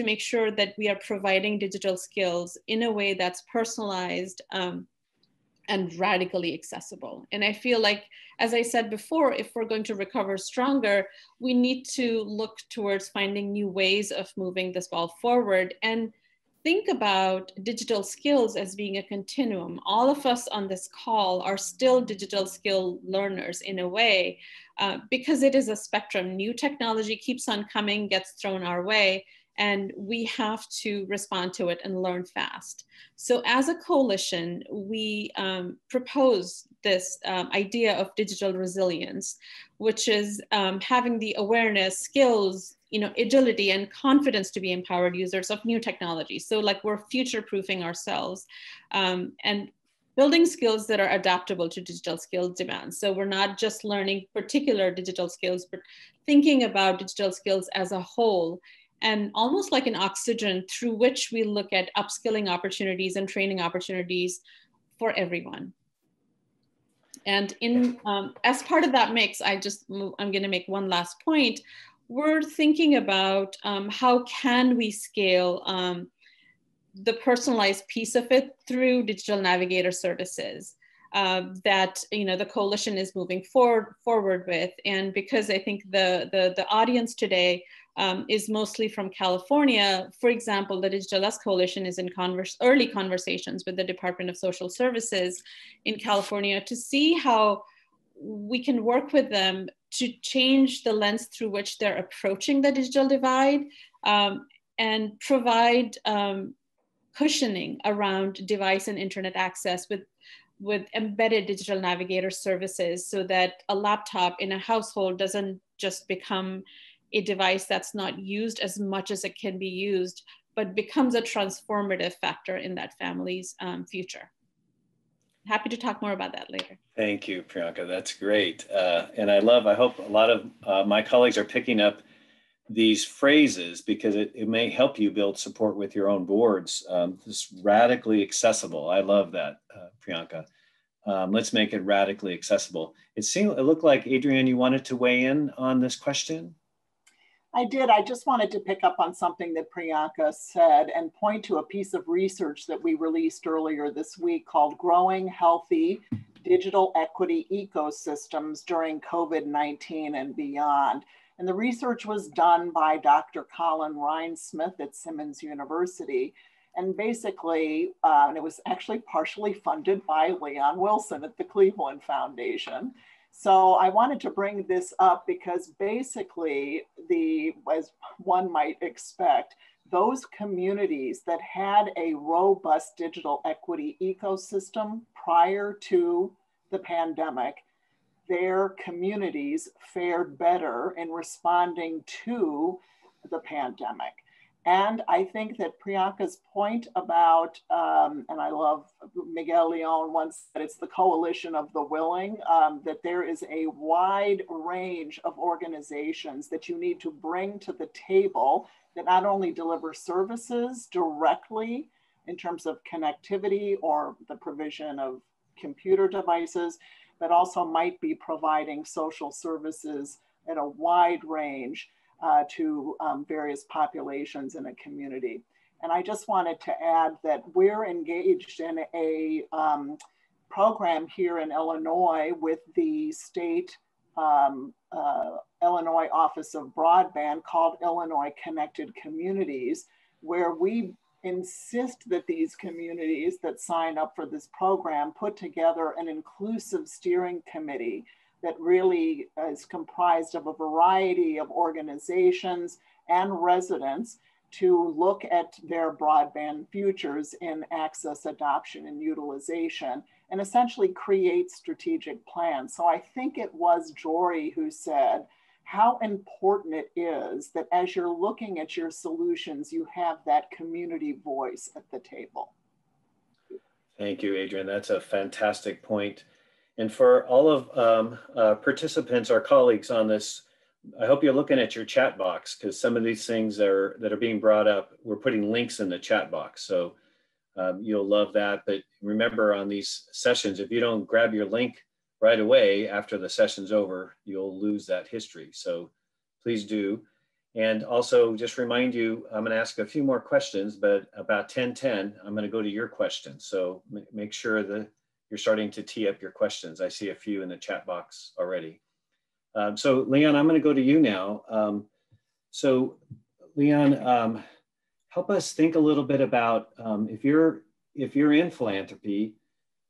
make sure that we are providing digital skills in a way that's personalized and radically accessible. And I feel like, as I said before, if we're going to recover stronger, we need to look towards finding new ways of moving this ball forward and think about digital skills as being a continuum. All of us on this call are still digital skill learners in a way, because it is a spectrum. New technology keeps on coming, gets thrown our way, and we have to respond to it and learn fast. So as a coalition, we propose this idea of digital resilience, which is having the awareness, skills, agility and confidence to be empowered users of new technology. So like we're future-proofing ourselves and building skills that are adaptable to digital skill demands. So we're not just learning particular digital skills, but thinking about digital skills as a whole, and almost like an oxygen through which we look at upskilling opportunities and training opportunities for everyone. And as part of that mix, I'm going to make one last point. We're thinking about how can we scale the personalized piece of it through digital navigator services that the coalition is moving forward with. And because I think the audience today is mostly from California. For example, the Digital Us Coalition is in early conversations with the Department of Social Services in California to see how we can work with them to change the lens through which they're approaching the digital divide, and provide cushioning around device and internet access with embedded digital navigator services, so that a laptop in a household doesn't just become a device that's not used as much as it can be used, but becomes a transformative factor in that family's future. Happy to talk more about that later. Thank you, Priyanka. That's great. And I hope a lot of my colleagues are picking up these phrases, because it may help you build support with your own boards. This radically accessible. I love that, Priyanka. Let's make it radically accessible. It looked like, Adrianne, you wanted to weigh in on this question? I did. I just wanted to pick up on something that Priyanka said and point to a piece of research that we released earlier this week called Growing Healthy Digital Equity Ecosystems During COVID-19 and Beyond. And the research was done by Dr. Colin Ryan-Smith at Simmons University. And basically, and it was actually partially funded by Leon Wilson at the Cleveland Foundation. So I wanted to bring this up because basically, as one might expect, those communities that had a robust digital equity ecosystem prior to the pandemic, their communities fared better in responding to the pandemic. And I think that Priyanka's point about, and I love Miguel Leon once said, it's the coalition of the willing, that there is a wide range of organizations that you need to bring to the table that not only deliver services directly in terms of connectivity or the provision of computer devices, but also might be providing social services at a wide range to various populations in a community. And I just wanted to add that we're engaged in a program here in Illinois with the state Illinois Office of Broadband called Illinois Connected Communities, where we insist that these communities that sign up for this program put together an inclusive steering committee that really is comprised of a variety of organizations and residents to look at their broadband futures in access, adoption, and utilization, and essentially create strategic plans. So I think it was Jory who said how important it is that as you're looking at your solutions, you have that community voice at the table. Thank you, Adrianne. That's a fantastic point. And for all of participants, our colleagues on this, I hope you're looking at your chat box, because some of these things that are being brought up, we're putting links in the chat box. So you'll love that. But remember, on these sessions, if you don't grab your link right away after the session's over, you'll lose that history. So please do. And also just remind you, I'm gonna ask a few more questions, but about 10:10, I'm gonna go to your questions. So make sure that you're starting to tee up your questions. I see a few in the chat box already. So Leon, I'm gonna go to you now. So Leon, help us think a little bit about if you're in philanthropy,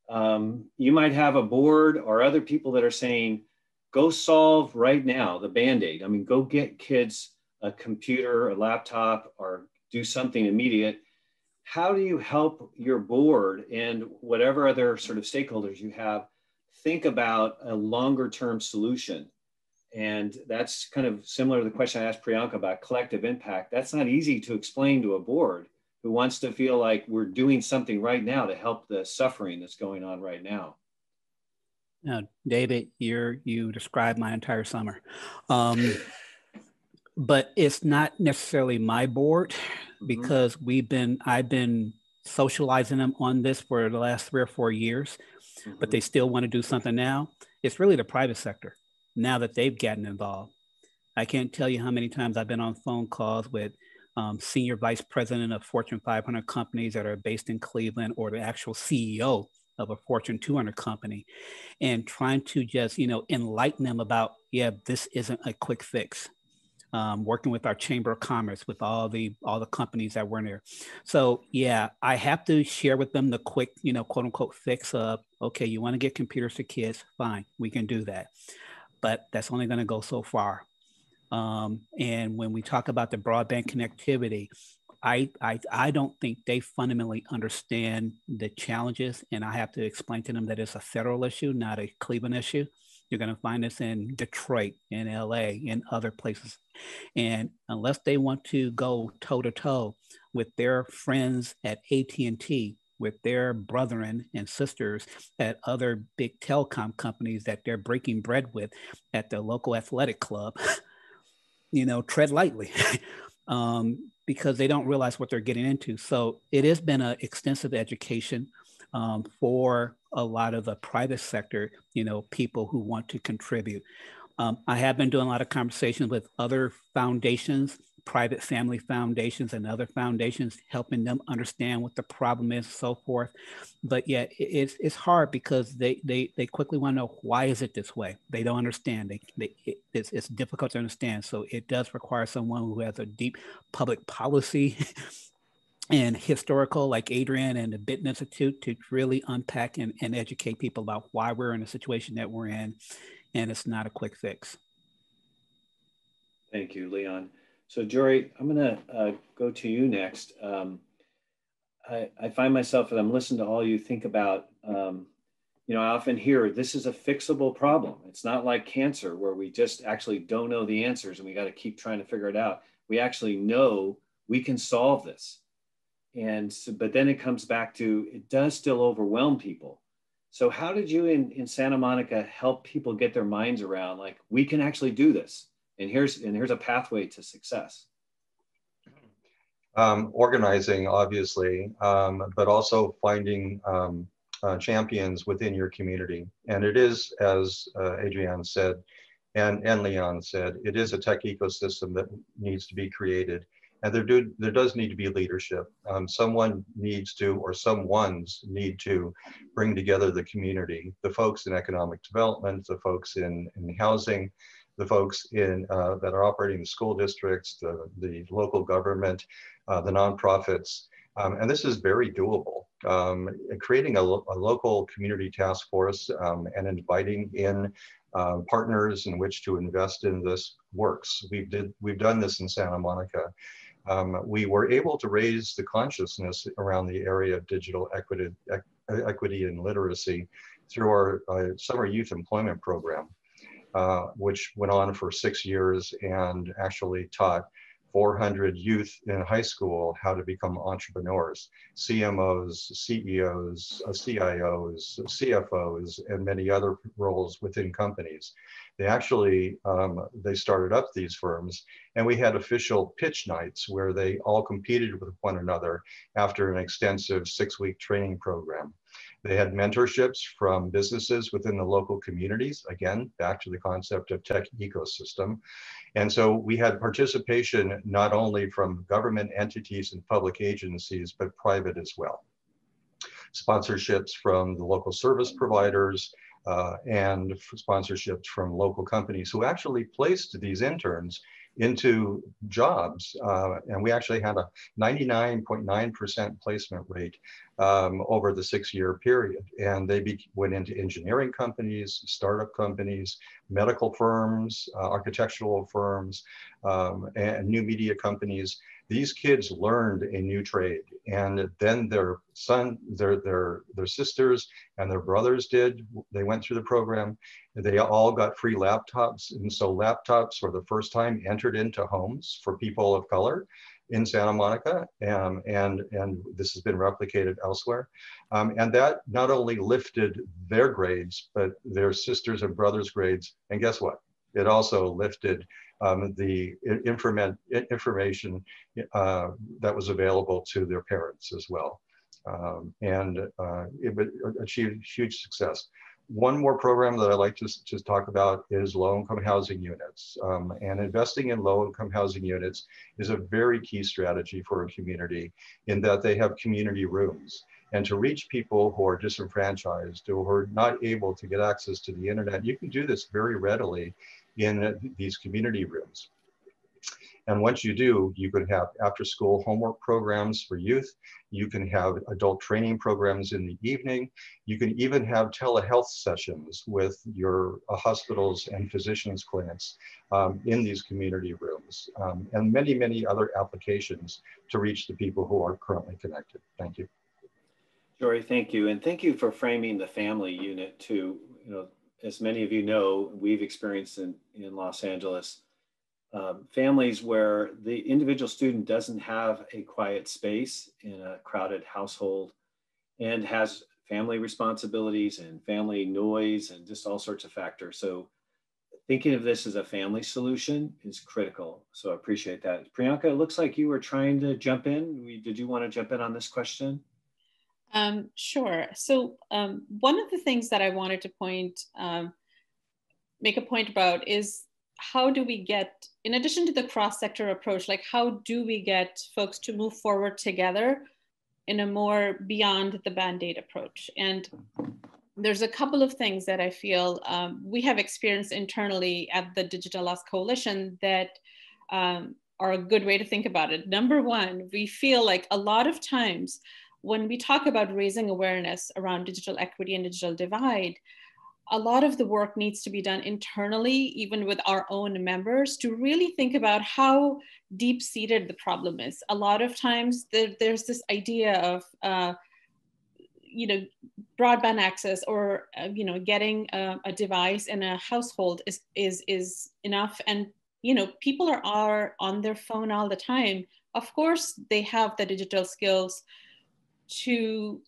you might have a board or other people that are saying, go solve right now the Band-Aid. I mean, go get kids a computer, a laptop, or do something immediate. How do you help your board and whatever other sort of stakeholders you have think about a longer term solution? And that's kind of similar to the question I asked Priyanka about collective impact. That's not easy to explain to a board who wants to feel like we're doing something right now to help the suffering that's going on right now. Now, David, you described my entire summer. But it's not necessarily my board, because I've been socializing them on this for the last 3 or 4 years, but they still want to do something now. It's really the private sector now that they've gotten involved. I can't tell you how many times I've been on phone calls with senior vice president of Fortune 500 companies that are based in Cleveland, or the actual CEO of a Fortune 200 company, and trying to just, enlighten them about, yeah, this isn't a quick fix. working with our Chamber of Commerce, with all the companies that were in there. So yeah, I have to share with them the quick, quote unquote fix of, okay, you want to get computers to kids, fine, we can do that. But that's only going to go so far. And when we talk about the broadband connectivity, I don't think they fundamentally understand the challenges, and I have to explain to them that it's a federal issue, not a Cleveland issue. You're going to find this in Detroit, in LA, in other places. And unless they want to go toe to toe with their friends at AT&T, with their brethren and sisters at other big telecom companies that they're breaking bread with at the local athletic club, tread lightly. Because they don't realize what they're getting into. So it has been an extensive education for a lot of the private sector, people who want to contribute. I have been doing a lot of conversations with other foundations, private family foundations and other foundations, helping them understand what the problem is, so forth. But yeah, it's hard because they quickly want to know, why is it this way? They don't understand. It's difficult to understand. So it does require someone who has a deep public policy and historical, like Adrianne and the Benton Institute, to really unpack and educate people about why we're in the situation that we're in. And it's not a quick fix. Thank you, Leon. So Jory, I'm going to go to you next. I find myself, as I'm listening to all you think about, I often hear this is a fixable problem. It's not like cancer where we just actually don't know the answers and we got to keep trying to figure it out. We actually know we can solve this. And so, but then it comes back to, it does still overwhelm people. So how did you in Santa Monica help people get their minds around, like, we can actually do this? And here's a pathway to success. Organizing, obviously, but also finding champions within your community. And it is, as Adrianne said, and Leon said, it is a tech ecosystem that needs to be created. And there does need to be leadership. Someone needs to, or someone's need to bring together the community, the folks in economic development, the folks in housing, the folks that are operating the school districts, the local government, the nonprofits. And this is very doable. Creating a local community task force and inviting in partners in which to invest in this works. We've done this in Santa Monica. We were able to raise the consciousness around the area of digital equity and literacy through our summer youth employment program. Which went on for 6 years and actually taught 400 youth in high school how to become entrepreneurs, CMOs, CEOs, CIOs, CFOs, and many other roles within companies. They actually, they started up these firms, and we had official pitch nights where they all competed with one another after an extensive 6-week training program. They had mentorships from businesses within the local communities, again, back to the concept of tech ecosystem. And so we had participation not only from government entities and public agencies, but private as well. Sponsorships from the local service providers and sponsorships from local companies who actually placed these interns into jobs. And we actually had a 99.9% placement rate over the 6-year period. And they went into engineering companies, startup companies, medical firms, architectural firms, and new media companies. These kids learned a new trade, and then their sisters and their brothers did. They went through the program. They all got free laptops, and so laptops for the first time entered into homes for people of color in Santa Monica, and this has been replicated elsewhere. And that not only lifted their grades, but their sisters and brothers' grades. And guess what? It also lifted the information that was available to their parents as well. And it achieved huge success. One more program that I like to talk about is low-income housing units. And investing in low-income housing units is a very key strategy for a community in that they have community rooms. And to reach people who are disenfranchised or who are not able to get access to the internet, you can do this very readily in these community rooms. And once you do, you could have after-school homework programs for youth. You can have adult training programs in the evening. You can even have telehealth sessions with your hospitals and physicians' clinics in these community rooms, and many, many other applications to reach the people who are currently connected. Thank you. Jory, thank you. And thank you for framing the family unit too. You know, as many of you know, we've experienced in Los Angeles, families where the individual student doesn't have a quiet space in a crowded household and has family responsibilities and family noise and just all sorts of factors. So thinking of this as a family solution is critical. So I appreciate that. Priyanka, it looks like you were trying to jump in. Did you want to jump in on this question? Sure. So one of the things that I wanted to make a point about is how do we get, in addition to the cross-sector approach, like how do we get folks to move forward together in a more beyond the Band-Aid approach? And there's a couple of things that I feel we have experienced internally at the Digital Loss Coalition that are a good way to think about it. Number one, we feel like a lot of times when we talk about raising awareness around digital equity and digital divide, a lot of the work needs to be done internally, even with our own members, to really think about how deep-seated the problem is. A lot of times there's this idea of, broadband access or, getting a device in a household is enough. And, people are on their phone all the time. Of course, they have the digital skills to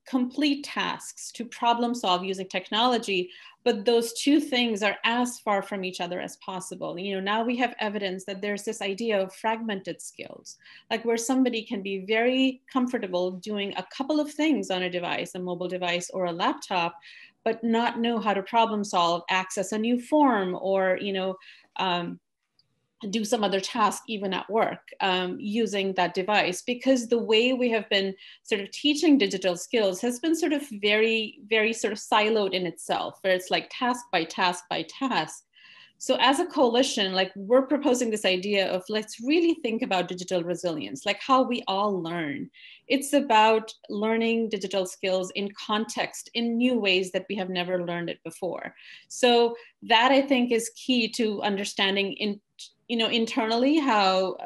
complete tasks, to problem solve using technology, but those two things are as far from each other as possible. Now we have evidence that there's this idea of fragmented skills, like where somebody can be very comfortable doing a couple of things on a device, a mobile device or a laptop, but not know how to problem solve, access a new form, or do some other task even at work using that device, because the way we have been sort of teaching digital skills has been sort of very, very sort of siloed in itself, where it's like task by task by task. So as a coalition, like we're proposing this idea of let's really think about digital resilience, like how we all learn. It's about learning digital skills in context in new ways that we have never learned it before. So that I think is key to understanding internally how,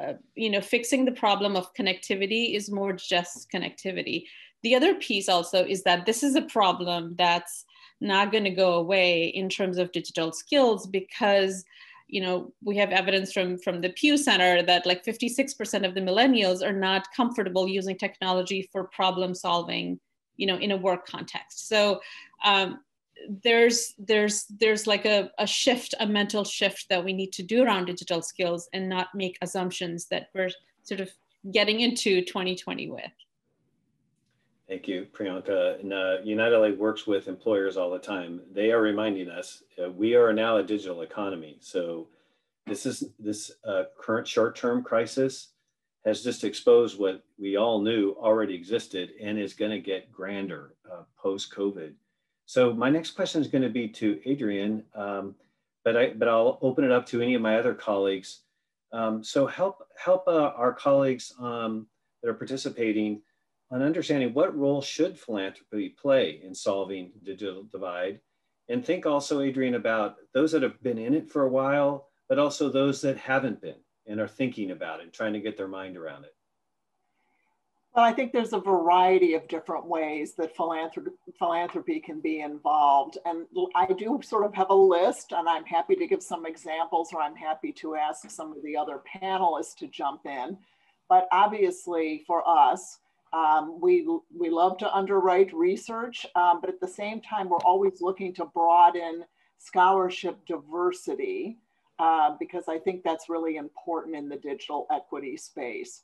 fixing the problem of connectivity is more just connectivity. The other piece also is that this is a problem that's not going to go away in terms of digital skills, because, we have evidence from the Pew Center that like 56% of the millennials are not comfortable using technology for problem solving, in a work context. So, there's like a shift, a mental shift that we need to do around digital skills and not make assumptions that we're sort of getting into 2020 with. Thank you, Priyanka. And Untitled works with employers all the time. They are reminding us we are now a digital economy. So this current short-term crisis has just exposed what we all knew already existed and is going to get grander post-COVID. So my next question is going to be to Adrianne, but I'll open it up to any of my other colleagues. So help our colleagues that are participating on understanding what role should philanthropy play in solving digital divide, and think also, Adrianne, about those that have been in it for a while, but also those that haven't been and are thinking about it, trying to get their mind around it. Well, I think there's a variety of different ways that philanthropy can be involved. And I do sort of have a list, and I'm happy to give some examples, or I'm happy to ask some of the other panelists to jump in. But obviously for us, we love to underwrite research, but at the same time, we're always looking to broaden scholarship diversity, because I think that's really important in the digital equity space.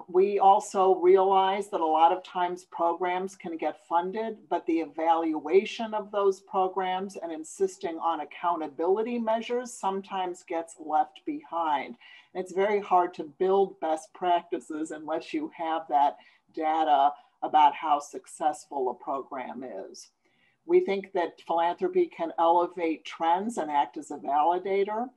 We also realize that a lot of times programs can get funded, but the evaluation of those programs and insisting on accountability measures sometimes gets left behind. And it's very hard to build best practices unless you have that data about how successful a program is. We think that philanthropy can elevate trends and act as a validator.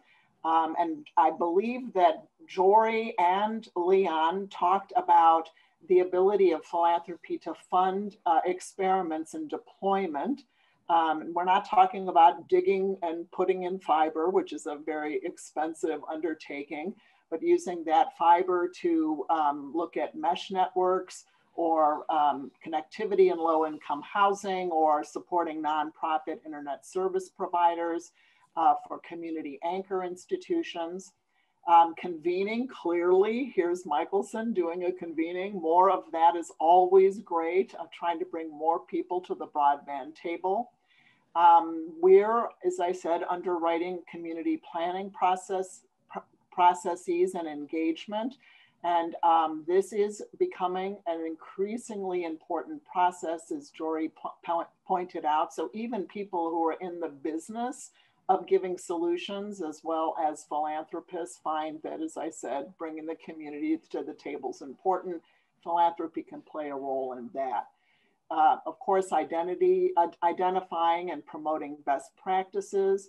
And I believe that Jory and Leon talked about the ability of philanthropy to fund experiments and deployment. We're not talking about digging and putting in fiber, which is a very expensive undertaking, but using that fiber to look at mesh networks or connectivity in low-income housing, or supporting nonprofit internet service providers for community anchor institutions. Convening, clearly, here's Michelson doing a convening. More of that is always great, trying to bring more people to the broadband table. We're, as I said, underwriting community planning processes and engagement. And this is becoming an increasingly important process, as Jory pointed out. So even people who are in the business of giving solutions, as well as philanthropists, find that, as I said, bringing the community to the table is important. Philanthropy can play a role in that. Of course, identifying and promoting best practices.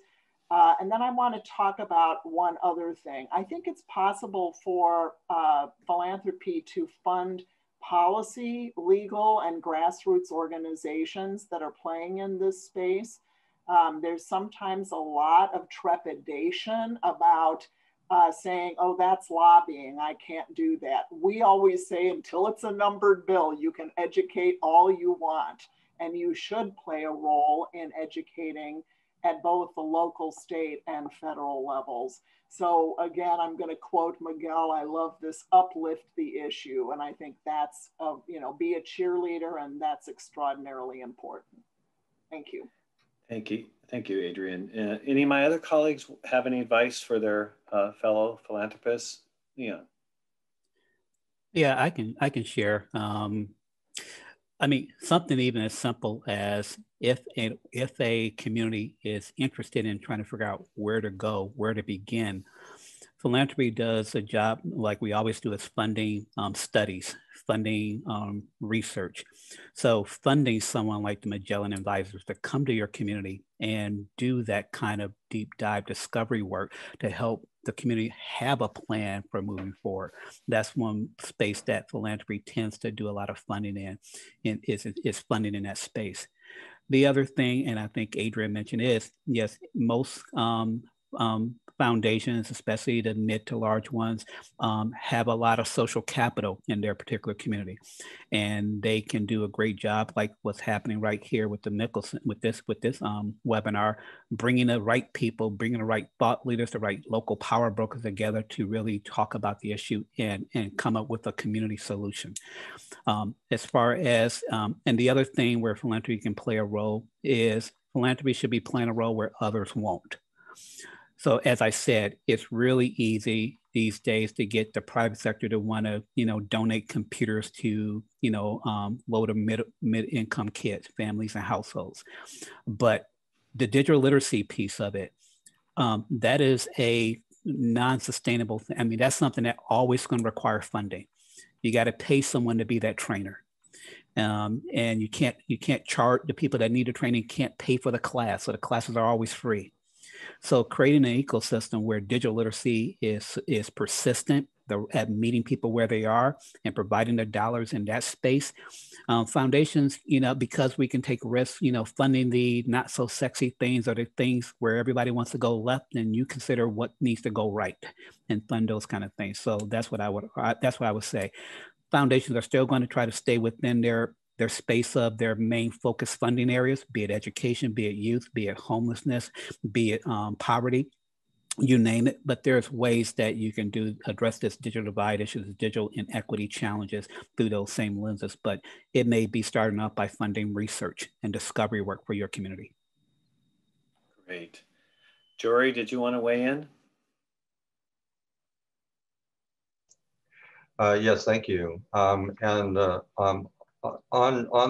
And then I want to talk about one other thing. I think it's possible for philanthropy to fund policy, legal, and grassroots organizations that are playing in this space. There's sometimes a lot of trepidation about saying, oh, that's lobbying, I can't do that. We always say, until it's a numbered bill, you can educate all you want, and you should play a role in educating at both the local, state, and federal levels. So again, I'm going to quote Miguel, I love this, uplift the issue. And I think that's, be a cheerleader, and that's extraordinarily important. Thank you. Thank you. Thank you, Adrianne. Any of my other colleagues have any advice for their fellow philanthropists? Yeah. Yeah, I can share. I mean, something even as simple as if a community is interested in trying to figure out where to go, where to begin, philanthropy does a job like we always do, is funding studies, funding research. So funding someone like the Magellan advisors to come to your community and do that kind of deep dive discovery work to help the community have a plan for moving forward. That's one space that philanthropy tends to do a lot of funding in, is funding in that space. The other thing, and I think Adrianne mentioned, is yes, most foundations, especially the mid to large ones, have a lot of social capital in their particular community, and they can do a great job, like what's happening right here with the Michelson, with this webinar, bringing the right people, bringing the right thought leaders, the right local power brokers together to really talk about the issue and come up with a community solution. As far as, and the other thing where philanthropy can play a role is philanthropy should be playing a role where others won't. So as I said, it's really easy these days to get the private sector to want to, donate computers to, low to mid-income kids, families, and households. But the digital literacy piece of it, that is a non-sustainable thing. I mean, that's something that always going to require funding. You got to pay someone to be that trainer. And you can't charge the people that need the training, can't pay for the class. So the classes are always free. So creating an ecosystem where digital literacy is persistent, at meeting people where they are and providing their dollars in that space. Foundations, because we can take risks, funding the not so sexy things or the things where everybody wants to go left, and you consider what needs to go right and fund those kind of things. So that's what I would say. Foundations are still going to try to stay within their space of their main focus funding areas, be it education, be it youth, be it homelessness, be it poverty, you name it. But there's ways that you can address this digital divide issues, digital inequity challenges through those same lenses. But it may be starting up by funding research and discovery work for your community. Great. Jory, did you want to weigh in? Yes, thank you. On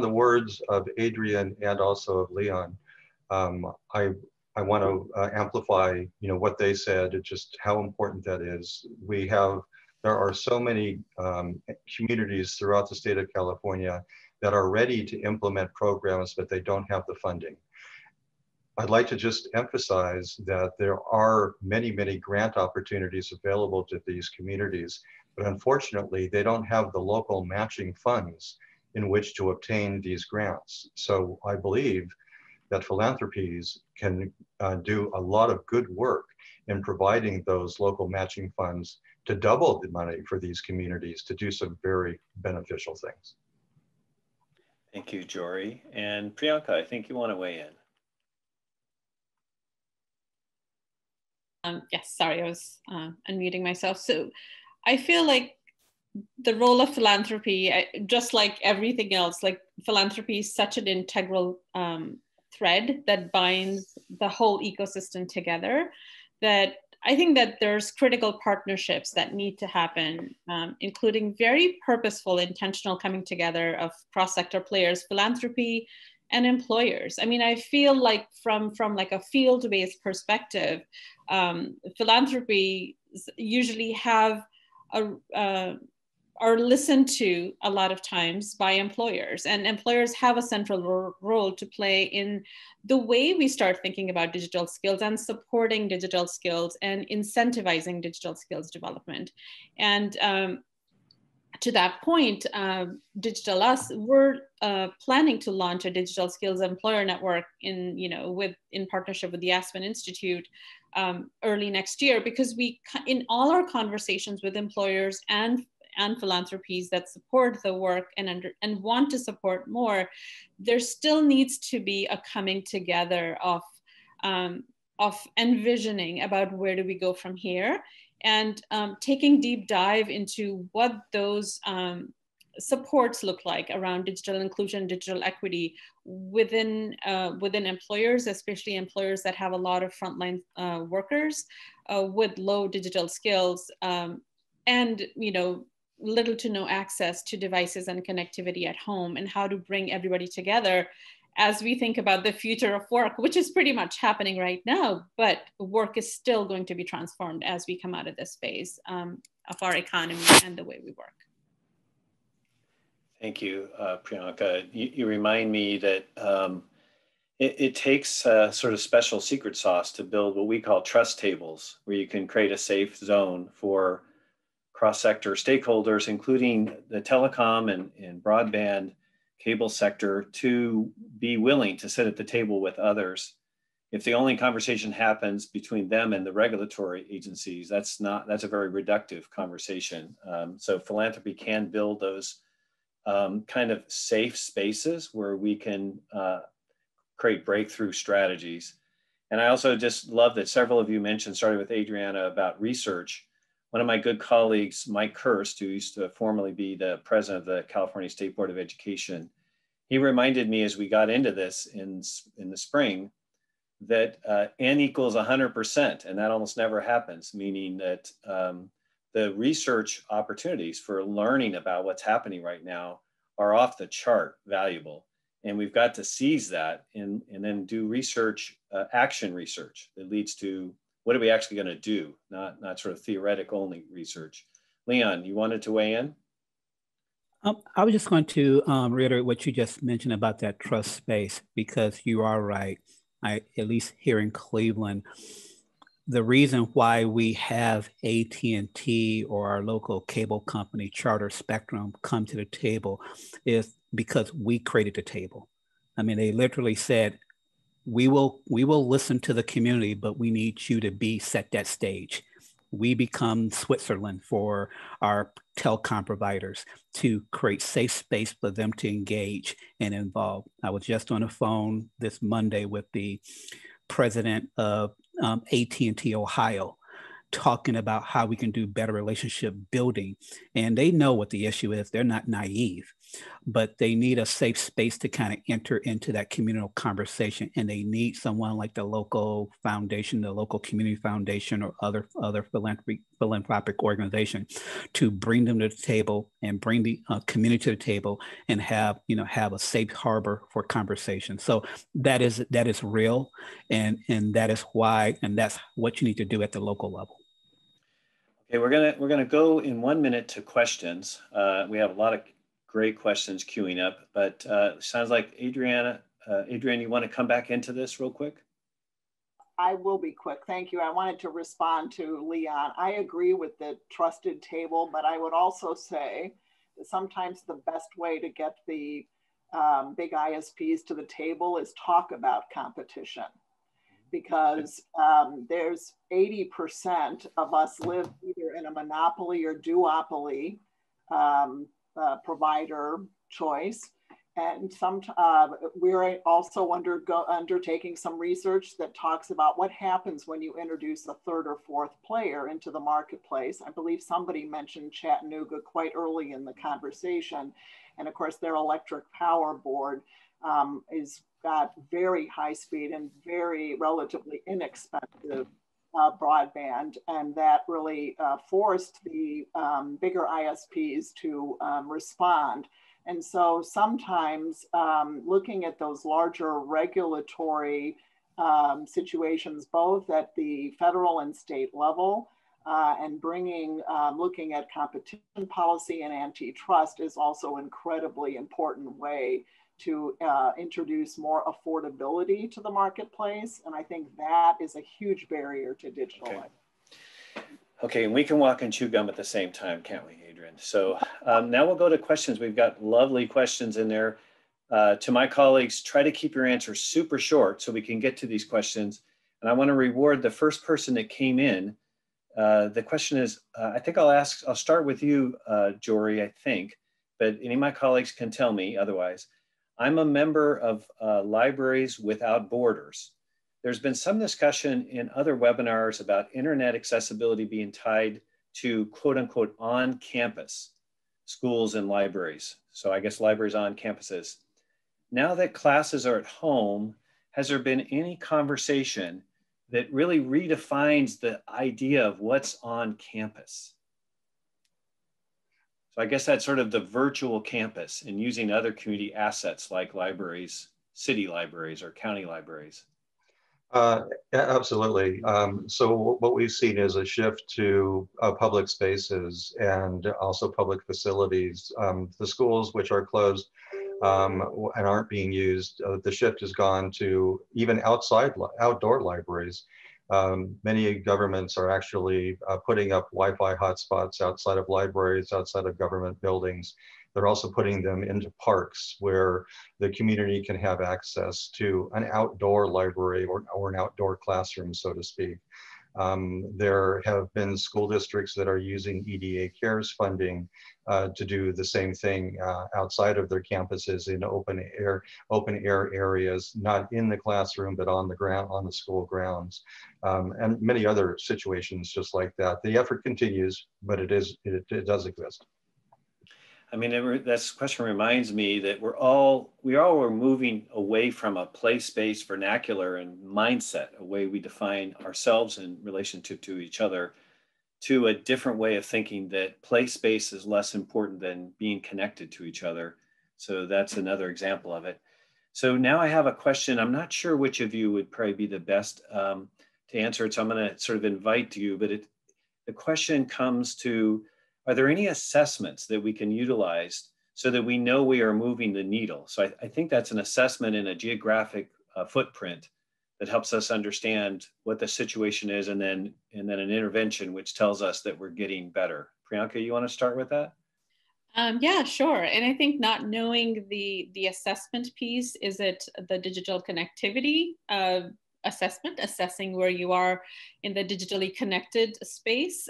the words of Adrianne and also of Leon, I want to amplify, what they said, just how important that is. There are so many communities throughout the state of California that are ready to implement programs, but they don't have the funding. I'd like to just emphasize that there are many, many grant opportunities available to these communities, but unfortunately, they don't have the local matching funds in which to obtain these grants. So I believe that philanthropies can do a lot of good work in providing those local matching funds to double the money for these communities to do some very beneficial things. Thank you, Jory. And Priyanka, I think you want to weigh in. Yes, sorry, I was unmuting myself. So I feel like the role of philanthropy, just like everything else, like philanthropy is such an integral thread that binds the whole ecosystem together, that I think that there's critical partnerships that need to happen, including very purposeful, intentional coming together of cross-sector players, philanthropy, and employers. I mean, I feel like from like a field-based perspective, philanthropy usually have are listened to a lot of times by employers, and employers have a central role to play in the way we start thinking about digital skills and supporting digital skills and incentivizing digital skills development. And to that point, Digital Us, we're planning to launch a digital skills employer network in partnership with the Aspen Institute early next year, because in all our conversations with employers and philanthropies that support the work and want to support more, there still needs to be a coming together of envisioning about where do we go from here, and taking deep dive into what those supports look like around digital inclusion, digital equity within employers, especially employers that have a lot of frontline workers with low digital skills, and little to no access to devices and connectivity at home, and how to bring everybody together as we think about the future of work, which is pretty much happening right now, but work is still going to be transformed as we come out of this phase of our economy and the way we work. Thank you, Priyanka. You remind me that it takes sort of special secret sauce to build what we call trust tables, where you can create a safe zone for cross-sector stakeholders, including the telecom and broadband cable sector, to be willing to sit at the table with others. If the only conversation happens between them and the regulatory agencies, that's a very reductive conversation. So philanthropy can build those kind of safe spaces where we can create breakthrough strategies. And I also just love that several of you mentioned, starting with Adrianne, about research. One of my good colleagues, Mike Kirst, who used to formerly be the president of the California State Board of Education, he reminded me as we got into this in the spring that N equals 100%, and that almost never happens, meaning that the research opportunities for learning about what's happening right now are off the chart valuable. And we've got to seize that and then do research, action research that leads to what are we actually going to do, not sort of theoretic only research. Leon, you wanted to weigh in? I was just going to reiterate what you just mentioned about that trust space, because you are right. At least here in Cleveland, the reason why we have AT&T or our local cable company, Charter Spectrum, come to the table is because we created the table. I mean, they literally said, we will listen to the community, but we need you to set that stage. We become Switzerland for our telecom providers to create safe space for them to engage and involve. I was just on the phone this Monday with the president of AT&T Ohio, talking about how we can do better relationship building. And they know what the issue is. They're not naive, but they need a safe space to kind of enter into that communal conversation. And they need someone like the local foundation, the local community foundation, or other philanthropic organization to bring them to the table and bring the community to the table and have a safe harbor for conversation. So that is real. And that is why, and that's what you need to do at the local level. Okay, we're gonna go in 1 minute to questions. We have a lot of great questions queuing up, but sounds like Adrianne, you want to come back into this real quick? I will be quick. Thank you. I wanted to respond to Leon. I agree with the trusted table, but I would also say that sometimes the best way to get the big ISPs to the table is talk about competition, because there's 80% of us live either in a monopoly or duopoly provider choice. And we're also undertaking some research that talks about what happens when you introduce a third or fourth player into the marketplace. I believe somebody mentioned Chattanooga quite early in the conversation. And of course, their electric power board is got very high speed and very relatively inexpensive broadband. And that really forced the bigger ISPs to respond. And so sometimes looking at those larger regulatory situations, both at the federal and state level, and looking at competition policy and antitrust is also an incredibly important way to introduce more affordability to the marketplace. And I think that is a huge barrier to digital life. Okay, and we can walk and chew gum at the same time, can't we, Adrianne? So now we'll go to questions. We've got lovely questions in there. To my colleagues, try to keep your answers super short so we can get to these questions. And I want to reward the first person that came in. The question is, I think I'll start with you, Jory, I think, but any of my colleagues can tell me otherwise. I'm a member of Libraries Without Borders. There's been some discussion in other webinars about internet accessibility being tied to quote unquote on campus schools and libraries. So I guess libraries on campuses. Now that classes are at home, has there been any conversation that really redefines the idea of what's on campus? So I guess that's sort of the virtual campus and using other community assets like libraries, city libraries or county libraries. Yeah, absolutely. So what we've seen is a shift to public spaces and also public facilities. The schools which are closed and aren't being used, the shift has gone to even outdoor libraries. Many governments are actually putting up Wi-Fi hotspots outside of libraries, outside of government buildings. They're also putting them into parks where the community can have access to an outdoor library or an outdoor classroom, so to speak. There have been school districts that are using EDA CARES funding to do the same thing outside of their campuses in open air areas, not in the classroom, but on the ground, on the school grounds, and many other situations just like that. The effort continues, but it does exist. I mean, this question reminds me that we all are moving away from a place-based vernacular and mindset, a way we define ourselves in relationship to each other, to a different way of thinking that place-based is less important than being connected to each other. So that's another example of it. So now I have a question. I'm not sure which of you would probably be the best to answer it. So I'm going to sort of invite you, but the question comes to, are there any assessments that we can utilize so that we know we are moving the needle? So I think that's an assessment in a geographic footprint that helps us understand what the situation is, and then an intervention which tells us that we're getting better. Priyanka, you want to start with that? Yeah, sure. And I think not knowing the assessment piece, is it the digital connectivity assessment, assessing where you are in the digitally connected space?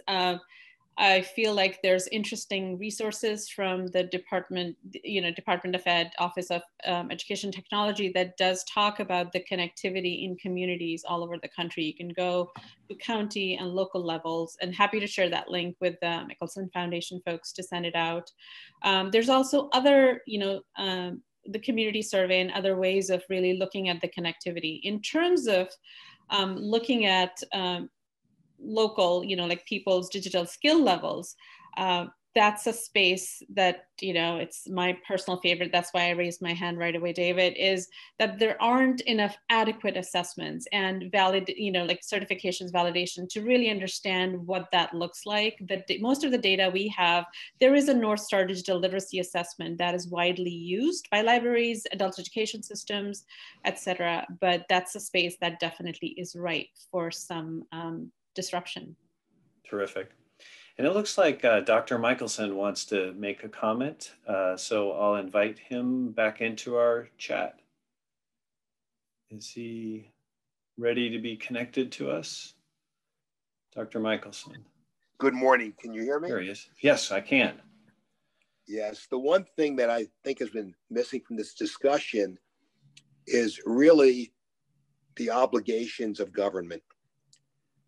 I feel like there's interesting resources from the Department of Ed, Office of Education Technology, that does talk about the connectivity in communities all over the country. You can go to county and local levels, and happy to share that link with the Michelson Foundation folks to send it out. There's also other, the community survey and other ways of really looking at the connectivity. In terms of looking at local, like people's digital skill levels, that's a space that, you know, it's my personal favorite. That's why I raised my hand right away, David, is that there aren't enough adequate assessments and valid, you know, like certifications, validation to really understand what that looks like. That most of the data we have, there is a North Star digital literacy assessment that is widely used by libraries, adult education systems, etc. But that's a space that definitely is ripe for some disruption. Terrific. And it looks like Dr. Michelson wants to make a comment. So I'll invite him back into our chat. Is he ready to be connected to us? Dr. Michelson. Good morning. Can you hear me? There he is. Yes, I can. Yes. The one thing that I think has been missing from this discussion is really the obligations of government.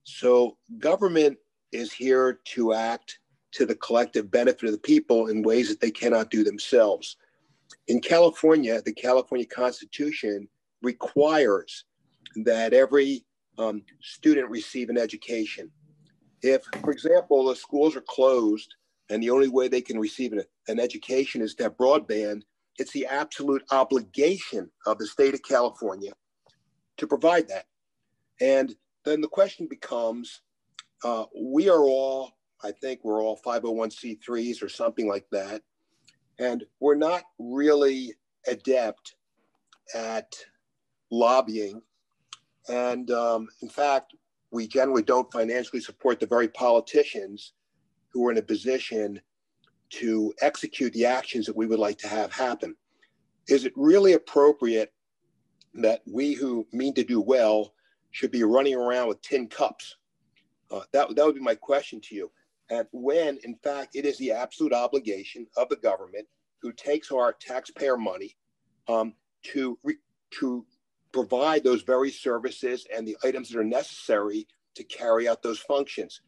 So government is here to act to the collective benefit of the people in ways that they cannot do themselves. In California, the California Constitution requires that every student receive an education. If, for example, the schools are closed and the only way they can receive an education is to have broadband, it's the absolute obligation of the state of California to provide that. And then the question becomes, we are all, I think we're all 501c3s or something like that. And we're not really adept at lobbying. And in fact, we generally don't financially support the very politicians who are in a position to execute the actions that we would like to have happen. Is it really appropriate that we who mean to do well should be running around with tin cups? That would be my question to you. And when, in fact, it is the absolute obligation of the government who takes our taxpayer money to provide those very services and the items that are necessary to carry out those functions.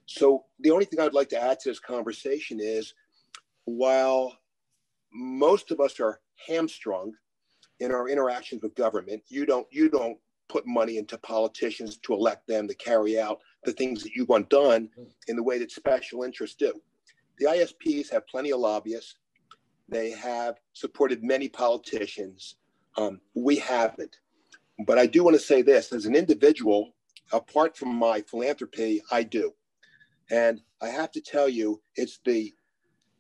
So the only thing I'd like to add to this conversation is, while most of us are hamstrung in our interactions with government, you don't put money into politicians to elect them to carry out the things that you want done in the way that special interests do. The ISPs have plenty of lobbyists. They have supported many politicians. We haven't. But I do want to say this, as an individual, apart from my philanthropy, I do. And I have to tell you, it's the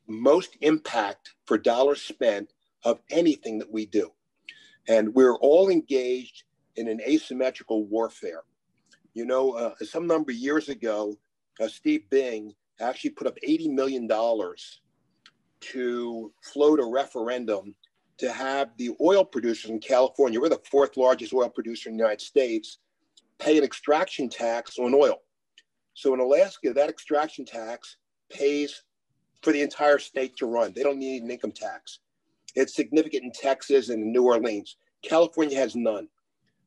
most impact for dollars spent of anything that we do. And we're all engaged in an asymmetrical warfare. You know, some number of years ago, Steve Bing actually put up $80 million to float a referendum to have the oil producers in California, we're the fourth largest oil producer in the United States, pay an extraction tax on oil. So in Alaska, that extraction tax pays for the entire state to run. They don't need an income tax. It's significant in Texas and in New Orleans. California has none.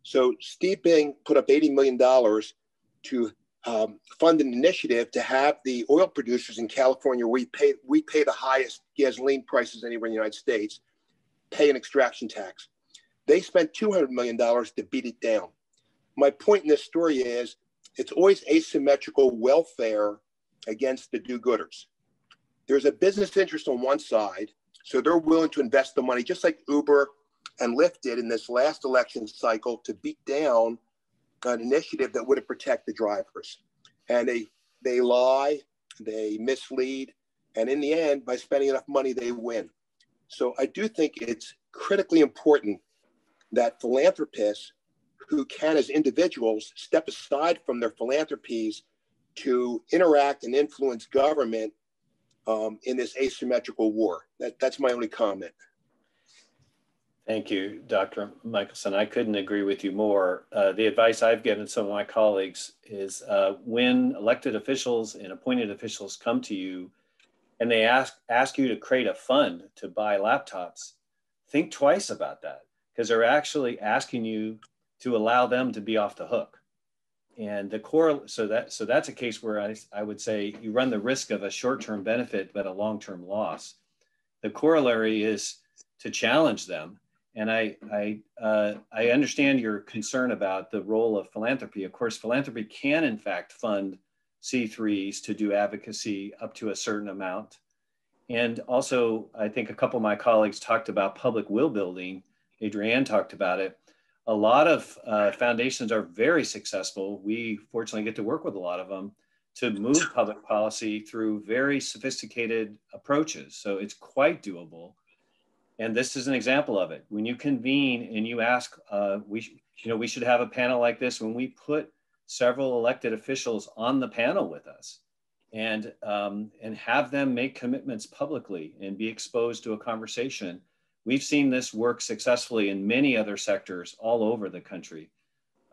So Steve Bing put up $80 million to fund an initiative to have the oil producers in California, we pay the highest gasoline prices anywhere in the United States, pay an extraction tax. They spent $200 million to beat it down. My point in this story is it's always asymmetrical welfare against the do-gooders. There's a business interest on one side, so they're willing to invest the money, just like Uber and Lyft did in this last election cycle, to beat down an initiative that would have protected the drivers. And they lie, they mislead, and in the end, by spending enough money, they win. So I do think it's critically important that philanthropists who can, as individuals, step aside from their philanthropies to interact and influence government in this asymmetrical war. That's my only comment. Thank you, Dr. Michelson. I couldn't agree with you more. The advice I've given some of my colleagues is when elected officials and appointed officials come to you and they ask you to create a fund to buy laptops, think twice about that, because they're actually asking you to allow them to be off the hook. And so that's a case where I would say you run the risk of a short-term benefit, but a long-term loss. The corollary is to challenge them. And I understand your concern about the role of philanthropy. Of course, philanthropy can in fact fund C3s to do advocacy up to a certain amount. And also, I think a couple of my colleagues talked about public will building. Adrianne talked about it. A lot of foundations are very successful. We fortunately get to work with a lot of them to move public policy through very sophisticated approaches. So it's quite doable. And this is an example of it. When you convene and you ask, we should have a panel like this when we put several elected officials on the panel with us and have them make commitments publicly and be exposed to a conversation. We've seen this work successfully in many other sectors all over the country.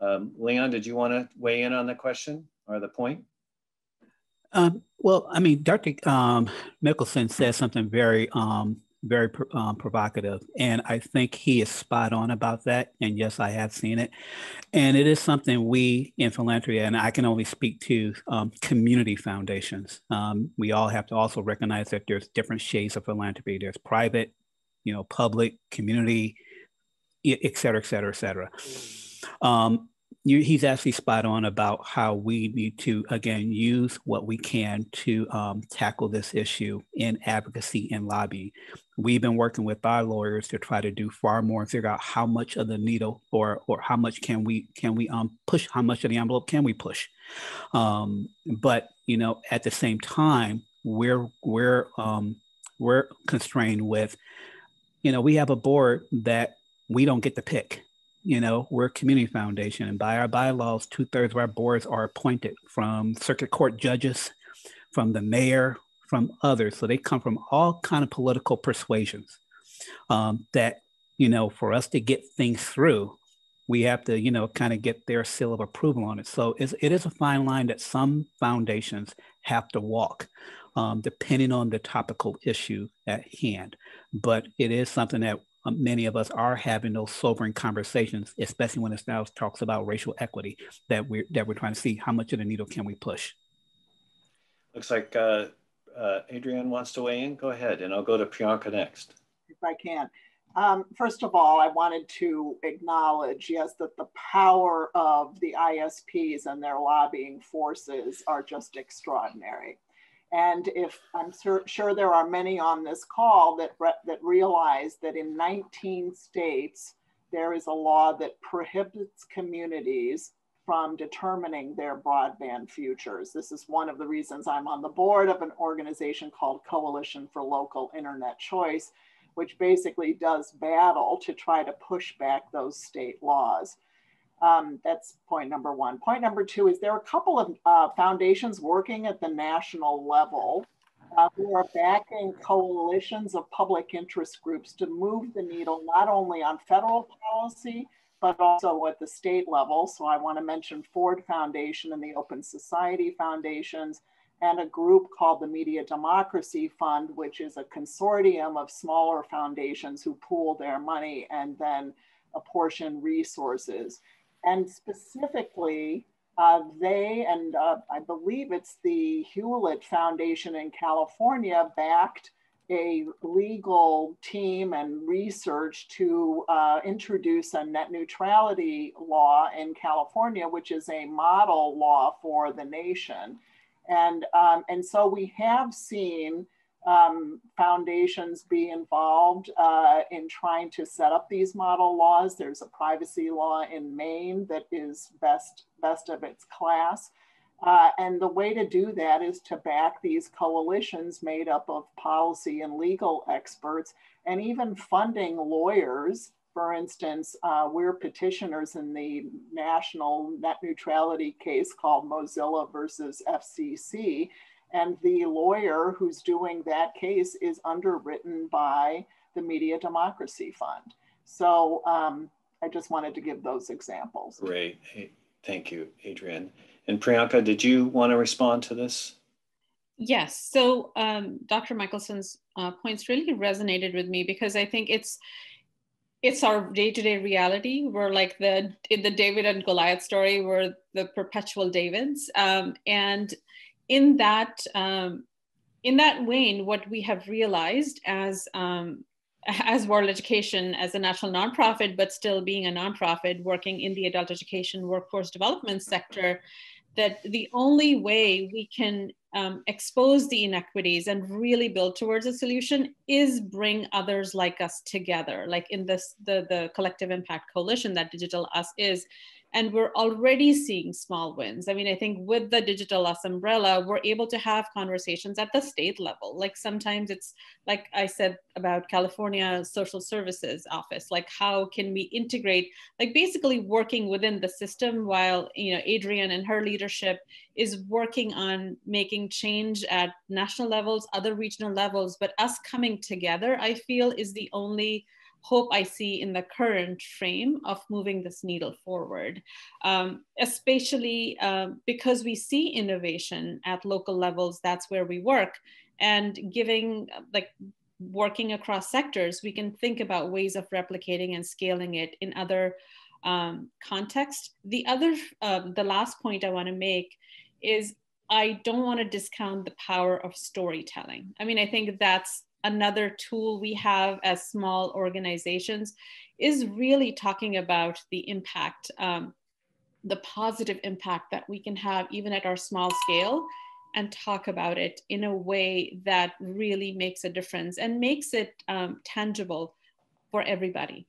Leon, did you want to weigh in on the question or the point? Well, I mean, Dr. Michelson said something very provocative, and I think he is spot on about that. And yes, I have seen it, and it is something we in philanthropy, and I can only speak to community foundations. We all have to also recognize that there's different shades of philanthropy. There's private, public, community, et cetera, et cetera, et cetera. He's actually spot on about how we need to, again, use what we can to tackle this issue in advocacy and lobbying. We've been working with our lawyers to try to do far more and figure out how much of the needle or how much can we push, how much of the envelope can we push. But, at the same time, we're constrained with, we have a board that we don't get to pick. We're a community foundation, and by our bylaws, 2/3 of our boards are appointed from circuit court judges, from the mayor, from others. So they come from all kind of political persuasions that, for us to get things through, we have to, kind of get their seal of approval on it. So it is a fine line that some foundations have to walk, depending on the topical issue at hand. But it is something that many of us are having those sobering conversations, especially when it now talks about racial equity, that we're trying to see how much of the needle can we push. Looks like Adrianne wants to weigh in. Go ahead, and I'll go to Priyanka next. If I can. First of all, I wanted to acknowledge, yes, that the power of the ISPs and their lobbying forces are just extraordinary. And I'm sure there are many on this call that realize that in 19 states, there is a law that prohibits communities from determining their broadband futures. This is one of the reasons I'm on the board of an organization called Coalition for Local Internet Choice, which basically does battle to try to push back those state laws. That's point number one. Point number two is there are a couple of foundations working at the national level who are backing coalitions of public interest groups to move the needle, not only on federal policy, but also at the state level. So I want to mention Ford Foundation and the Open Society Foundations, and a group called the Media Democracy Fund, which is a consortium of smaller foundations who pool their money and then apportion resources. And specifically, they and I believe it's the Hewlett Foundation in California backed a legal team and research to introduce a net neutrality law in California, which is a model law for the nation. And so we have seen foundations be involved in trying to set up these model laws. There's a privacy law in Maine that is best of its class. And the way to do that is to back these coalitions made up of policy and legal experts, and even funding lawyers. For instance, we're petitioners in the national net neutrality case called Mozilla versus FCC. And the lawyer who's doing that case is underwritten by the Media Democracy Fund. So I just wanted to give those examples. Great. Hey, thank you, Adrianne. And Priyanka, did you want to respond to this? Yes. So Dr. Michelson's points really resonated with me because I think it's our day-to-day reality. We're like in the David and Goliath story, we're the perpetual Davids. And in that vein, what we have realized as World Education, as a national nonprofit, but still being a nonprofit working in the adult education workforce development sector, that the only way we can expose the inequities and really build towards a solution is bring others like us together, like in this, the collective impact coalition that Digital Us is. And we're already seeing small wins. I mean, I think with the Digital Us umbrella, we're able to have conversations at the state level. Like sometimes it's like I said about California Social Services Office, like how can we integrate, like basically working within the system while, you know, Adrianne and her leadership is working on making change at national levels, other regional levels, but us coming together, I feel, is the only hope I see in the current frame of moving this needle forward, especially because we see innovation at local levels. That's where we work, and giving, like, working across sectors, we can think about ways of replicating and scaling it in other contexts. The last point I want to make is I don't want to discount the power of storytelling. I mean, I think that's another tool we have as small organizations, is really talking about the impact, the positive impact that we can have even at our small scale, and talk about it in a way that really makes a difference and makes it tangible for everybody.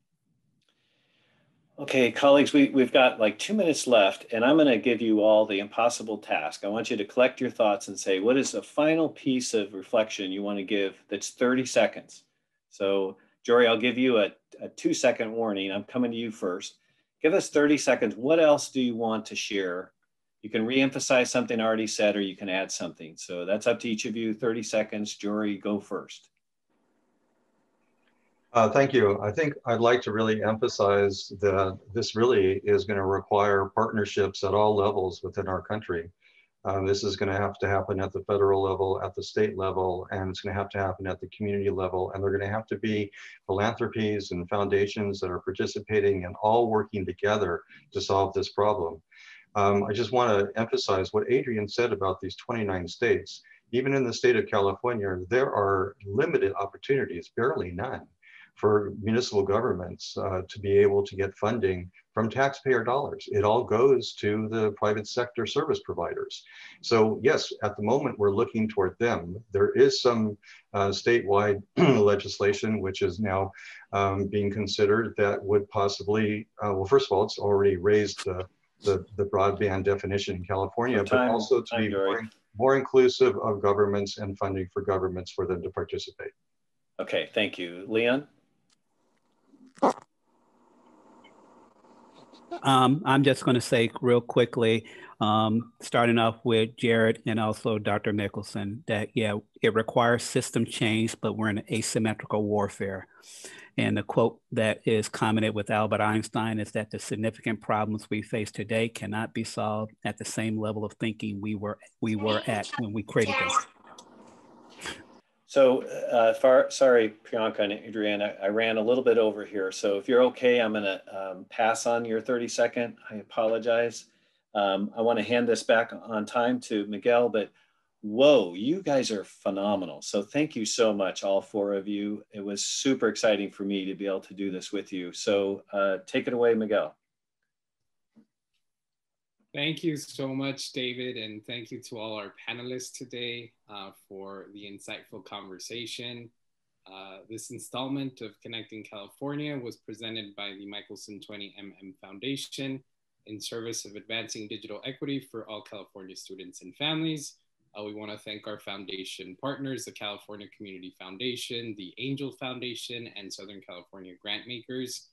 Okay, colleagues, we've got like 2 minutes left, and I'm going to give you all the impossible task. I want you to collect your thoughts and say, what is a final piece of reflection you want to give that's 30 seconds? So, Jory, I'll give you a 2-second warning. I'm coming to you first. Give us 30 seconds. What else do you want to share? You can reemphasize something already said, or you can add something. So that's up to each of you. 30 seconds. Jory, go first. Thank you. I think I'd like to really emphasize that this really is going to require partnerships at all levels within our country. This is going to have to happen at the federal level, at the state level, and it's going to have to happen at the community level. And they're going to have to be philanthropies and foundations that are participating and all working together to solve this problem. I just want to emphasize what Adrianne said about these 29 states. Even in the state of California, there are limited opportunities, barely none, for municipal governments to be able to get funding from taxpayer dollars. It all goes to the private sector service providers. So yes, at the moment, we're looking toward them. There is some statewide legislation which is now being considered that would possibly, well, first of all, it's already raised the broadband definition in California, but also to be more inclusive of governments and funding for governments for them to participate. Okay, thank you. Leon? I'm just going to say real quickly, starting off with Jarrett and also Dr. Michelson, that, yeah, it requires system change, but we're in asymmetrical warfare. And the quote that is commented with Albert Einstein is that the significant problems we face today cannot be solved at the same level of thinking we were at when we created them. So sorry, Priyanka and Adrianne, I ran a little bit over here. So if you're okay, I'm going to pass on your 30-second. I apologize. I want to hand this back on time to Miguel, but whoa, you guys are phenomenal. So thank you so much, all 4 of you. It was super exciting for me to be able to do this with you. So take it away, Miguel. Thank you so much, David, and thank you to all our panelists today for the insightful conversation. This installment of Connecting California was presented by the Michelson 20mm Foundation in service of advancing digital equity for all California students and families. We want to thank our foundation partners, the California Community Foundation, the Angel Foundation, and Southern California grant makers.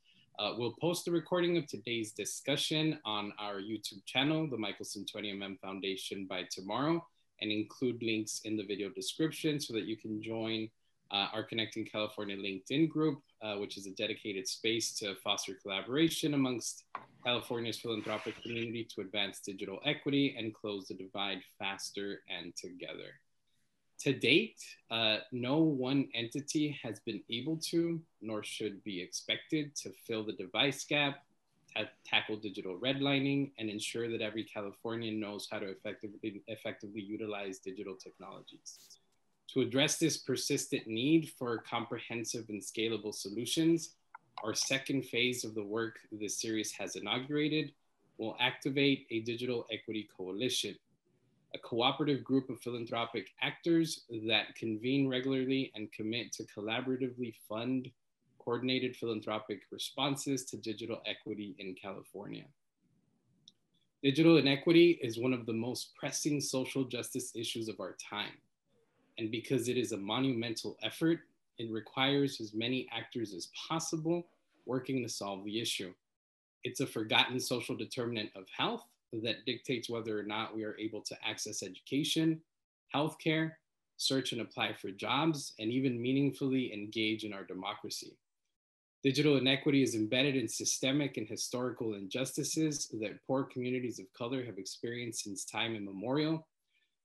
We'll post a recording of today's discussion on our YouTube channel, the Michelson 20mm Foundation, by tomorrow, and include links in the video description so that you can join our Connecting California LinkedIn group, which is a dedicated space to foster collaboration amongst California's philanthropic community to advance digital equity and close the divide faster and together. To date, no one entity has been able to, nor should be expected to fill the device gap, tackle digital redlining, and ensure that every Californian knows how to effectively utilize digital technologies. To address this persistent need for comprehensive and scalable solutions, our second phase of the work this series has inaugurated will activate a digital equity coalition. a cooperative group of philanthropic actors that convene regularly and commit to collaboratively fund coordinated philanthropic responses to digital equity in California. Digital inequity is one of the most pressing social justice issues of our time. And because it is a monumental effort, it requires as many actors as possible working to solve the issue. It's a forgotten social determinant of health that dictates whether or not we are able to access education, healthcare, search and apply for jobs, and even meaningfully engage in our democracy. Digital inequity is embedded in systemic and historical injustices that poor communities of color have experienced since time immemorial.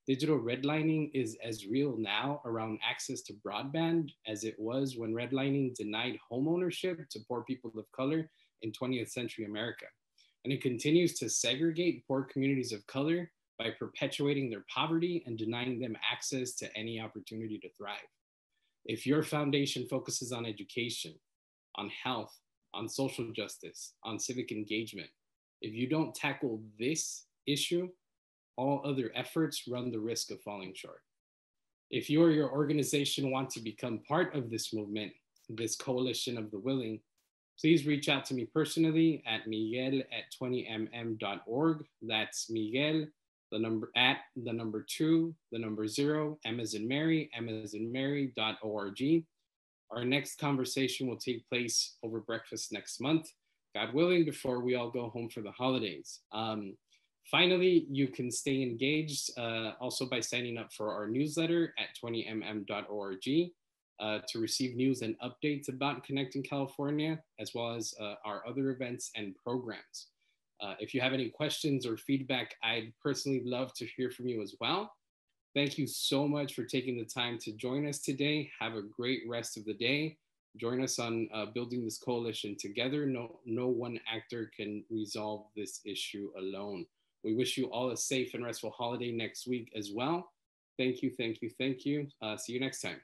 Digital redlining is as real now around access to broadband as it was when redlining denied homeownership to poor people of color in 20th century America. And it continues to segregate poor communities of color by perpetuating their poverty and denying them access to any opportunity to thrive. If your foundation focuses on education, on health, on social justice, on civic engagement, if you don't tackle this issue, all other efforts run the risk of falling short. If you or your organization want to become part of this movement, this coalition of the willing, please reach out to me personally at miguel@20mm.org. That's Miguel, the number 2, the number 0, M as in Mary, M.org. Our next conversation will take place over breakfast next month, God willing, before we all go home for the holidays. Finally, you can stay engaged also by signing up for our newsletter at 20mm.org to receive news and updates about Connecting California, as well as our other events and programs. If you have any questions or feedback, I'd personally love to hear from you as well. Thank you so much for taking the time to join us today. Have a great rest of the day. Join us on building this coalition together. No one actor can resolve this issue alone. We wish you all a safe and restful holiday next week as well. Thank you, thank you, thank you. See you next time.